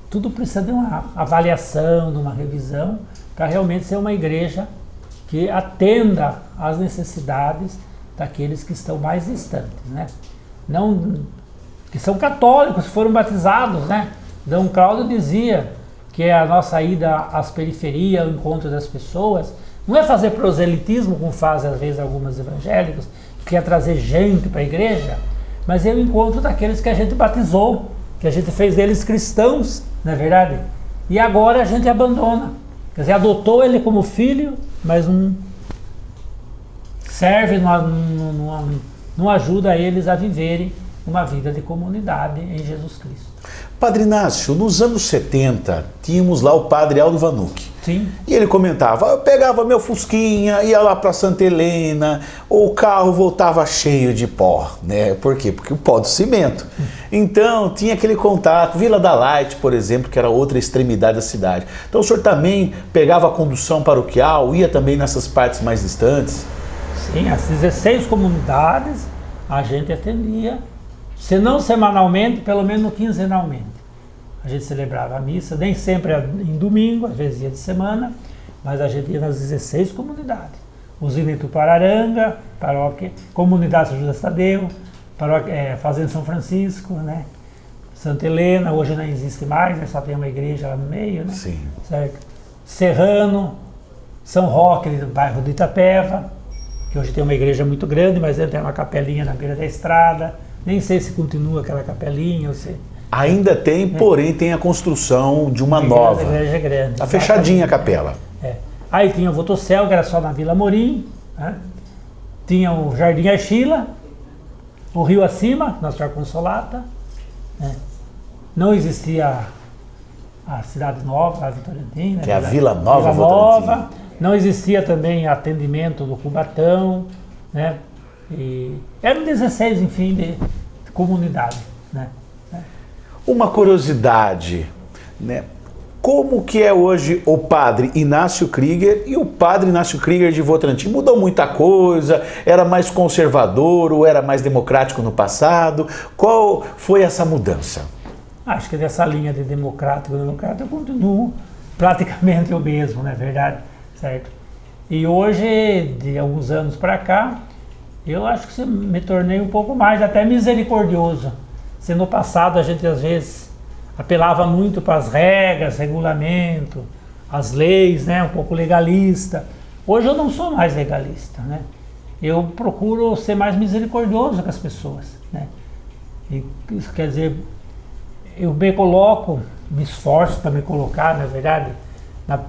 tudo precisa de uma avaliação, de uma revisão, para realmente ser uma igreja que atenda às necessidades daqueles que estão mais distantes, né? Não, que são católicos, foram batizados, né? Dom Cláudio dizia que a nossa ida às periferias, ao encontro das pessoas, não é fazer proselitismo, como fazem às vezes alguns evangélicos, que quer trazer gente para a igreja, mas é o encontro daqueles que a gente batizou, que a gente fez deles cristãos, não é verdade? E agora a gente abandona. Quer dizer, adotou ele como filho, mas não serve, não ajuda eles a viverem uma vida de comunidade em Jesus Cristo. Padre Inácio, nos anos 70, tínhamos lá o padre Aldo Vanucci. Sim. E ele comentava, eu pegava meu fusquinha, ia lá para Santa Helena, o carro voltava cheio de pó, né? Por quê? Porque o pó do cimento. Então, tinha aquele contato, Vila da Light, por exemplo, que era outra extremidade da cidade. Então, o senhor também pegava a condução paroquial, ia também nessas partes mais distantes? Sim, as 16 comunidades a gente atendia, se não semanalmente, pelo menos quinzenalmente. A gente celebrava a missa, nem sempre em domingo, às vezes dia de semana, mas a gente ia nas 16 comunidades. Usina Itupararanga, paróquia, comunidade São José Tadeu, paróquia, Fazenda São Francisco, né? Santa Helena, hoje não existe mais, né? Só tem uma igreja lá no meio, né? Sim. Certo? Serrano, São Roque, do bairro do Itapeva, que hoje tem uma igreja muito grande, mas ele tem uma capelinha na beira da estrada. Nem sei se continua aquela capelinha, ou se... Ainda tem, porém tem a construção de uma nova. A igreja é grande. Tá fechadinha a capela. É. Aí tinha o Votocel, que era só na Vila Morim, né? Tinha o Jardim Archila, o Rio Acima, na Sra. Consolata, né? Não existia a Cidade Nova, a Votorantim, né? Que é a Vila Nova Votorantim. Não existia também atendimento do Cubatão, né? E eram 16, enfim, de comunidade, né? Uma curiosidade, né? Como que é hoje o padre Inácio Krieger e o padre Inácio Krieger de Votorantim? Mudou muita coisa? Era mais conservador ou era mais democrático no passado? Qual foi essa mudança? Acho que dessa linha de democrático eu continuo praticamente o mesmo, não é verdade? Certo? E hoje, de alguns anos para cá, eu acho que me tornei um pouco mais até misericordioso. Se no passado a gente às vezes apelava muito para as regras, regulamento, as leis, né, um pouco legalista. Hoje eu não sou mais legalista, né? Eu procuro ser mais misericordioso com as pessoas, né? E isso quer dizer, eu me coloco, me esforço para me colocar, na verdade, na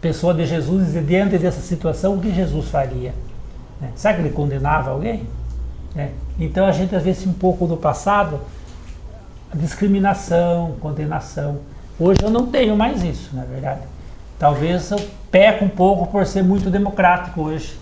pessoa de Jesus e diante dessa situação, o que Jesus faria? Né? Será que ele condenava alguém? Né? Então a gente às vezes um pouco do passado, a discriminação, condenação. Hoje eu não tenho mais isso, na verdade. Talvez eu peco um pouco por ser muito democrático hoje,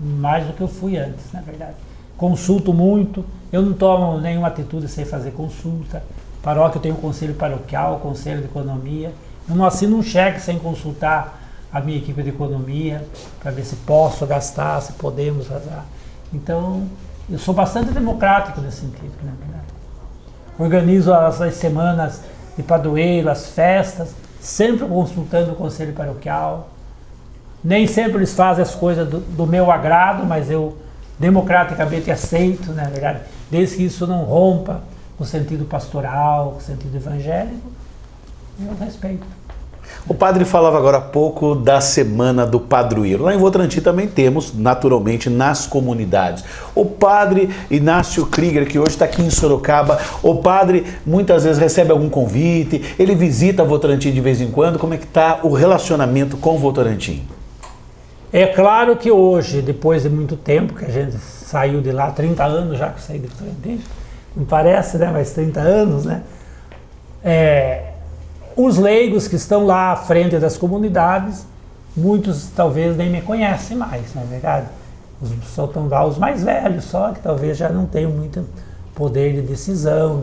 mais do que eu fui antes, na verdade. Consulto muito, eu não tomo nenhuma atitude sem fazer consulta. Paróquia, eu tenho conselho paroquial, conselho de economia. Eu não assino um cheque sem consultar a minha equipe de economia, para ver se posso gastar, se podemos gastar. Então, eu sou bastante democrático nesse sentido, na verdade. Organizo as semanas de padroeiro, as festas, sempre consultando o conselho paroquial. Nem sempre eles fazem as coisas do meu agrado, mas eu democraticamente aceito, na verdade, desde que isso não rompa o sentido pastoral, o sentido evangélico, eu respeito. O padre falava agora há pouco da Semana do Padroeiro. Lá em Votorantim também temos, naturalmente, nas comunidades. O padre Inácio Krieger, que hoje está aqui em Sorocaba, o padre muitas vezes recebe algum convite, ele visita Votorantim de vez em quando. Como é que está o relacionamento com Votorantim? É claro que hoje, depois de muito tempo, que a gente saiu de lá, 30 anos já que eu saí de Votorantim, não parece, né? Mas 30 anos, né? Os leigos que estão lá à frente das comunidades, muitos talvez nem me conhecem mais, não é verdade? Só estão lá os mais velhos, só que talvez já não tenham muito poder de decisão,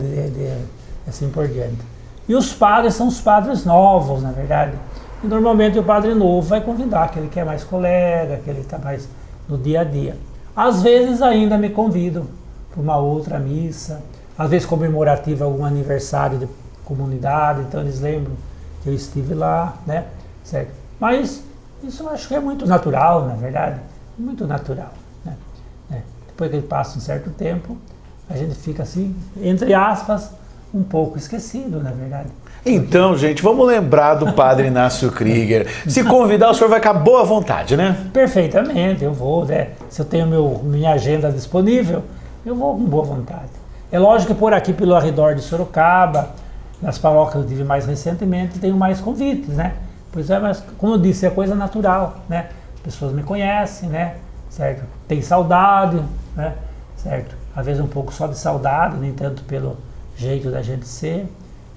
assim por diante. E os padres são os padres novos, na verdade. E normalmente o padre novo vai convidar aquele que é mais colega, aquele que está mais no dia a dia. Às vezes ainda me convidam para uma outra missa, às vezes comemorativa, algum aniversário de comunidade, então eles lembram que eu estive lá, né? Certo? Mas isso eu acho que é muito natural, na verdade, muito natural, né? Depois que ele passa um certo tempo, a gente fica assim, entre aspas, um pouco esquecido, na verdade. Então, gente, vamos lembrar do padre Inácio Krieger. Se convidar, o senhor vai com a boa vontade, né? Perfeitamente, eu vou, né? Se eu tenho minha agenda disponível, eu vou com boa vontade. É lógico que por aqui, pelo arredor de Sorocaba, nas paróquias que eu tive mais recentemente, tenho mais convites, né? Pois é, mas como eu disse, é coisa natural, né? As pessoas me conhecem, né? Certo? Tem saudade, né? Certo? Às vezes um pouco só de saudade, nem tanto pelo jeito da gente ser.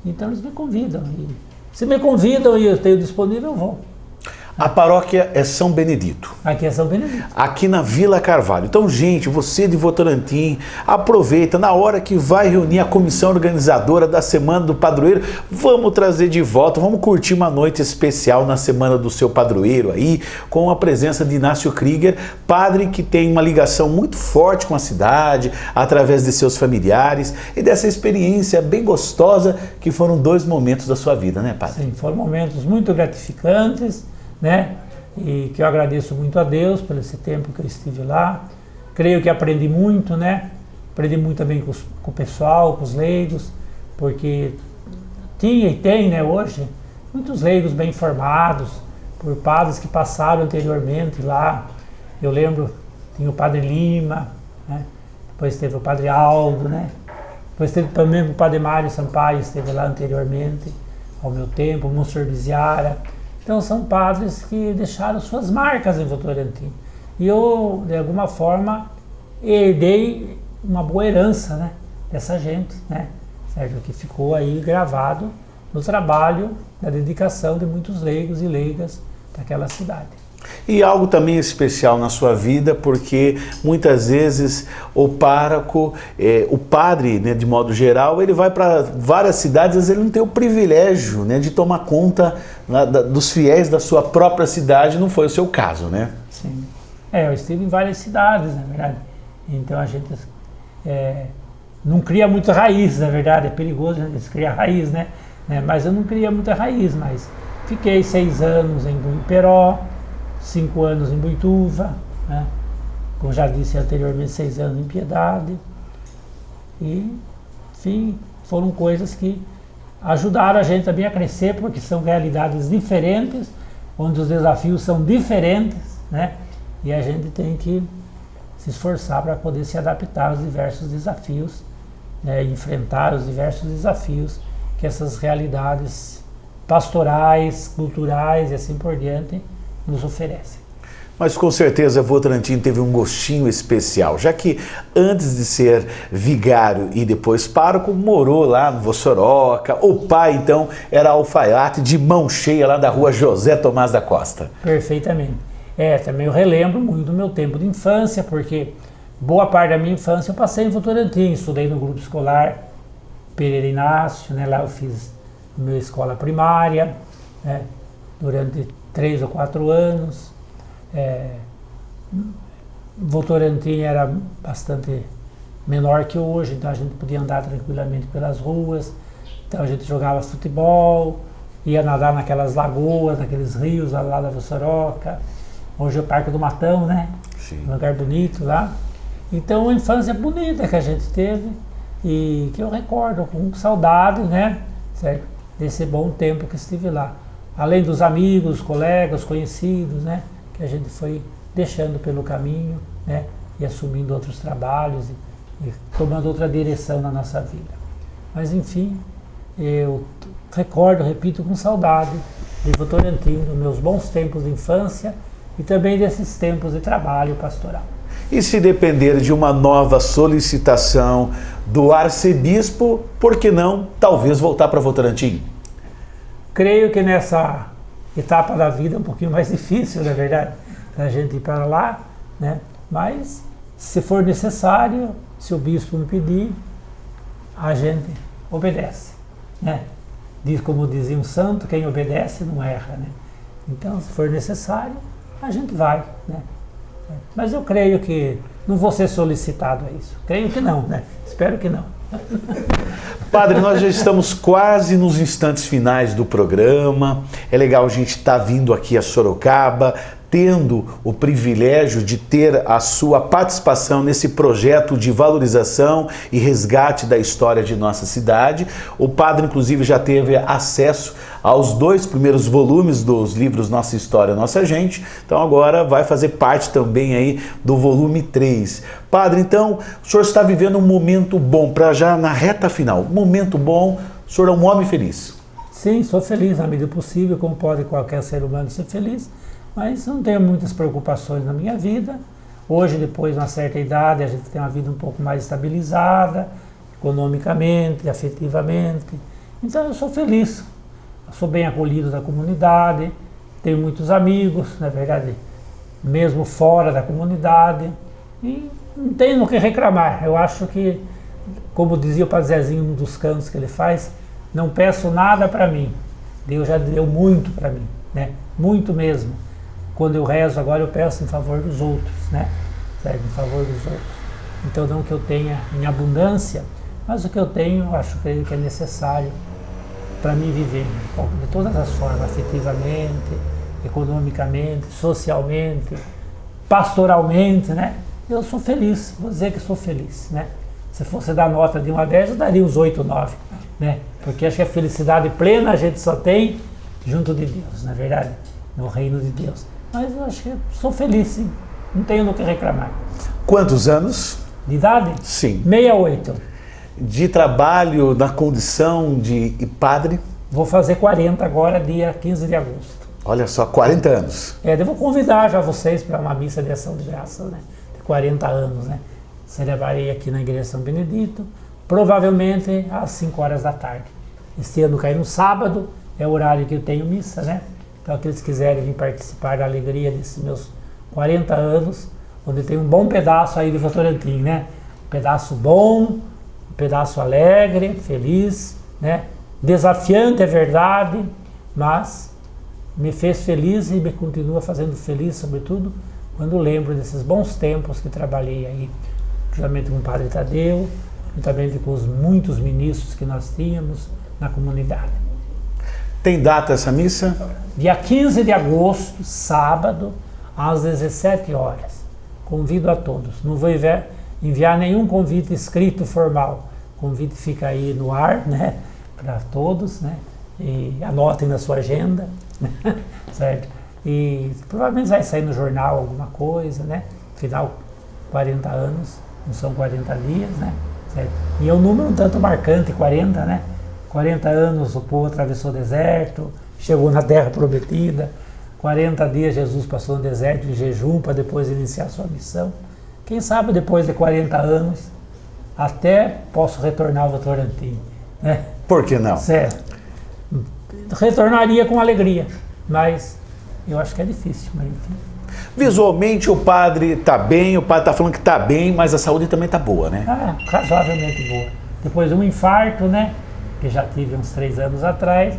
Então eles me convidam. E se me convidam e eu tenho disponível, eu vou. A paróquia é São Benedito. Aqui é São Benedito. Aqui na Vila Carvalho. Então, gente, você de Votorantim, aproveita, na hora que vai reunir a comissão organizadora da Semana do Padroeiro, vamos trazer de volta, vamos curtir uma noite especial na Semana do seu Padroeiro aí, com a presença de Inácio Krieger, padre que tem uma ligação muito forte com a cidade, através de seus familiares e dessa experiência bem gostosa que foram 2 momentos da sua vida, né, padre? Sim, foram momentos muito gratificantes, né? E que eu agradeço muito a Deus por esse tempo que eu estive lá. Creio que aprendi muito, né? Aprendi muito também com o pessoal, com os leigos, porque tinha e tem, né, hoje, muitos leigos bem formados, por padres que passaram anteriormente lá. Eu lembro, tinha o padre Lima, né? Depois teve o padre Aldo, né? Depois teve também o padre Mário Sampaio, esteve lá anteriormente, ao meu tempo, o Monsenhor Biziara. Então são padres que deixaram suas marcas em Votorantim. E eu, de alguma forma, herdei uma boa herança, né, dessa gente, né, certo? Que ficou aí gravado no trabalho, na dedicação de muitos leigos e leigas daquela cidade. E algo também especial na sua vida, porque muitas vezes o pároco, o padre, né, de modo geral, ele vai para várias cidades, às vezes ele não tem o privilégio, né, de tomar conta dos fiéis da sua própria cidade, não foi o seu caso, né? Sim. Eu estive em várias cidades, na verdade. Então a gente não cria muita raiz, na verdade, é perigoso a gente criar raiz, né? Mas eu não cria muita raiz, mas fiquei 6 anos em Buiperó, 5 anos em Boituva, né? Como já disse anteriormente, 6 anos em Piedade. E, enfim, foram coisas que ajudaram a gente também a crescer, porque são realidades diferentes, onde os desafios são diferentes, né? E a gente tem que se esforçar para poder se adaptar aos diversos desafios, né? Enfrentar os diversos desafios que essas realidades pastorais, culturais e assim por diante nos oferecem. Mas com certeza Votorantim teve um gostinho especial, já que antes de ser vigário e depois pároco, morou lá no Vossoroca. O pai, então, era alfaiate de mão cheia lá da rua José Tomás da Costa. Perfeitamente. Também eu relembro muito do meu tempo de infância, porque boa parte da minha infância eu passei em Votorantim, estudei no grupo escolar Pereira Inácio, né? Lá eu fiz a minha escola primária, né? Durante 3 ou 4 anos. Votorantim era bastante menor que hoje, então a gente podia andar tranquilamente pelas ruas, então a gente jogava futebol, ia nadar naquelas lagoas, naqueles rios lá da Vossoroca. Hoje é o Parque do Matão, né? Sim. Um lugar bonito lá. Então uma infância bonita que a gente teve e que eu recordo com saudade, né? Certo? Desse bom tempo que estive lá. além dos amigos, colegas, conhecidos, né? Que a gente foi deixando pelo caminho, né? E assumindo outros trabalhos e tomando outra direção na nossa vida. Mas enfim, eu repito com saudade de Votorantim, dos meus bons tempos de infância e também desses tempos de trabalho pastoral. E se depender de uma nova solicitação do arcebispo, por que não talvez voltar para Votorantim? Creio que nessa etapa da vida é um pouquinho mais difícil, na verdade, a gente ir para lá, né? Mas se for necessário, se o bispo me pedir, a gente obedece, né? Como dizia um santo, quem obedece não erra, né? Então, se for necessário, a gente vai, né? Mas eu creio que não vou ser solicitado a isso. Creio que não, né? Espero que não. Padre, nós já estamos quase nos instantes finais do programa. É legal a gente estar vindo aqui a Sorocaba, tendo o privilégio de ter a sua participação nesse projeto de valorização e resgate da história de nossa cidade. O padre, inclusive, já teve acesso aos 2 primeiros volumes dos livros Nossa História, Nossa Gente. Então agora vai fazer parte também aí do volume 3. Padre, então, o senhor está vivendo um momento bom, para já na reta final. Momento bom, o senhor é um homem feliz. Sim, sou feliz na medida possível, como pode qualquer ser humano ser feliz. Mas não tenho muitas preocupações na minha vida. Hoje, depois de uma certa idade, a gente tem uma vida um pouco mais estabilizada, economicamente, afetivamente. Então eu sou feliz, eu sou bem acolhido da comunidade, tenho muitos amigos, na verdade, mesmo fora da comunidade, e não tenho no que reclamar. Eu acho que, como dizia o Padre Zezinho, um dos cantos que ele faz, não peço nada para mim, Deus já deu muito para mim, né? Muito mesmo. Quando eu rezo agora, eu peço em favor dos outros, né? Certo? Em favor dos outros. Então, não que eu tenha em abundância, mas o que eu tenho, eu acho que é necessário para mim viver de todas as formas, afetivamente, economicamente, socialmente, pastoralmente, né? Eu sou feliz, vou dizer que sou feliz, né? Se fosse dar nota de 1 a 10, eu daria uns 8, 9, né? Porque acho que a felicidade plena a gente só tem junto de Deus, na verdade, no reino de Deus. Mas eu acho que sou feliz, sim. Não tenho no que reclamar. Quantos anos? De idade? Sim. 68. De trabalho na condição de padre? Vou fazer 40 agora, dia 15 de agosto. Olha só, 40 anos. Devo convidar já vocês para uma missa de ação de graça, né? De 40 anos, né? Celebrarei aqui na Igreja São Benedito, provavelmente às 5 horas da tarde. Este ano cai no sábado, é o horário que eu tenho missa, né? Então, aqueles que quiserem vir participar da alegria desses meus 40 anos, onde tem um bom pedaço aí de Votorantim, né? Um pedaço bom, um pedaço alegre, feliz, né? Desafiante, é verdade, mas me fez feliz e me continua fazendo feliz, sobretudo, quando lembro desses bons tempos que trabalhei aí, juntamente com o Padre Tadeu, juntamente com os muitos ministros que nós tínhamos na comunidade. Tem data essa missa? Dia 15 de agosto, sábado, às 17 horas. Convido a todos. Não vou enviar nenhum convite escrito formal. O convite fica aí no ar, né, para todos, né, e anotem na sua agenda, certo? E provavelmente vai sair no jornal alguma coisa, né? Afinal, 40 anos, não são 40 dias, né? Certo? E é um número um tanto marcante, 40, né? 40 anos o povo atravessou o deserto, chegou na terra prometida, 40 dias Jesus passou no deserto de jejum para depois iniciar sua missão. Quem sabe depois de 40 anos até posso retornar ao Votorantim, né? Por que não? Certo. Retornaria com alegria, mas eu acho que é difícil, mas enfim. Visualmente o padre está bem, o padre está falando que está bem, mas a saúde também está boa, né? Razoavelmente boa. Depois de um infarto, né, que já tive uns 3 anos atrás,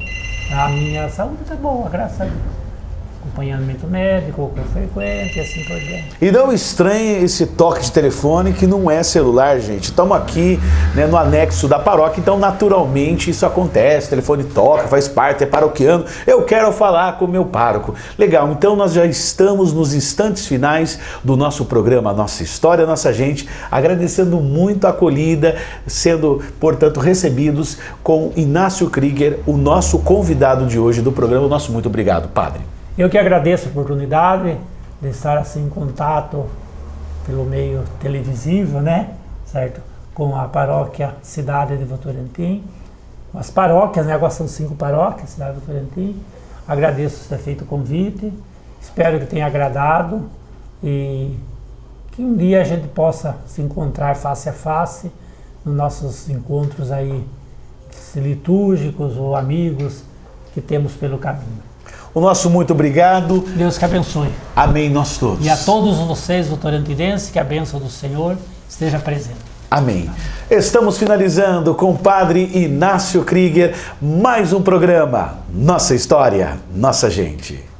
a minha saúde está boa, graças a Deus. acompanhamento médico frequente e assim por diante. E não estranhe esse toque de telefone que não é celular, gente. Estamos aqui, né, no anexo da paróquia, então naturalmente isso acontece, o telefone toca, faz parte, é paroquiano. Eu quero falar com o meu pároco. Legal, então nós já estamos nos instantes finais do nosso programa Nossa História, Nossa Gente, agradecendo muito a acolhida, sendo, portanto, recebidos com Inácio Krieger, o nosso convidado de hoje do programa. Nosso muito obrigado, padre. Eu que agradeço a oportunidade de estar assim em contato pelo meio televisivo, né, certo? Com a paróquia Cidade de Votorantim, as paróquias, né, agora são 5 paróquias, Cidade de Votorantim. Agradeço por ter feito o convite, espero que tenha agradado e que um dia a gente possa se encontrar face a face nos nossos encontros aí litúrgicos ou amigos que temos pelo caminho. O nosso muito obrigado. Deus que abençoe. Amém, nós todos. E a todos vocês, votorantinenses, que a bênção do Senhor esteja presente. Amém. Estamos finalizando com o Padre Inácio Krieger mais um programa Nossa História, Nossa Gente.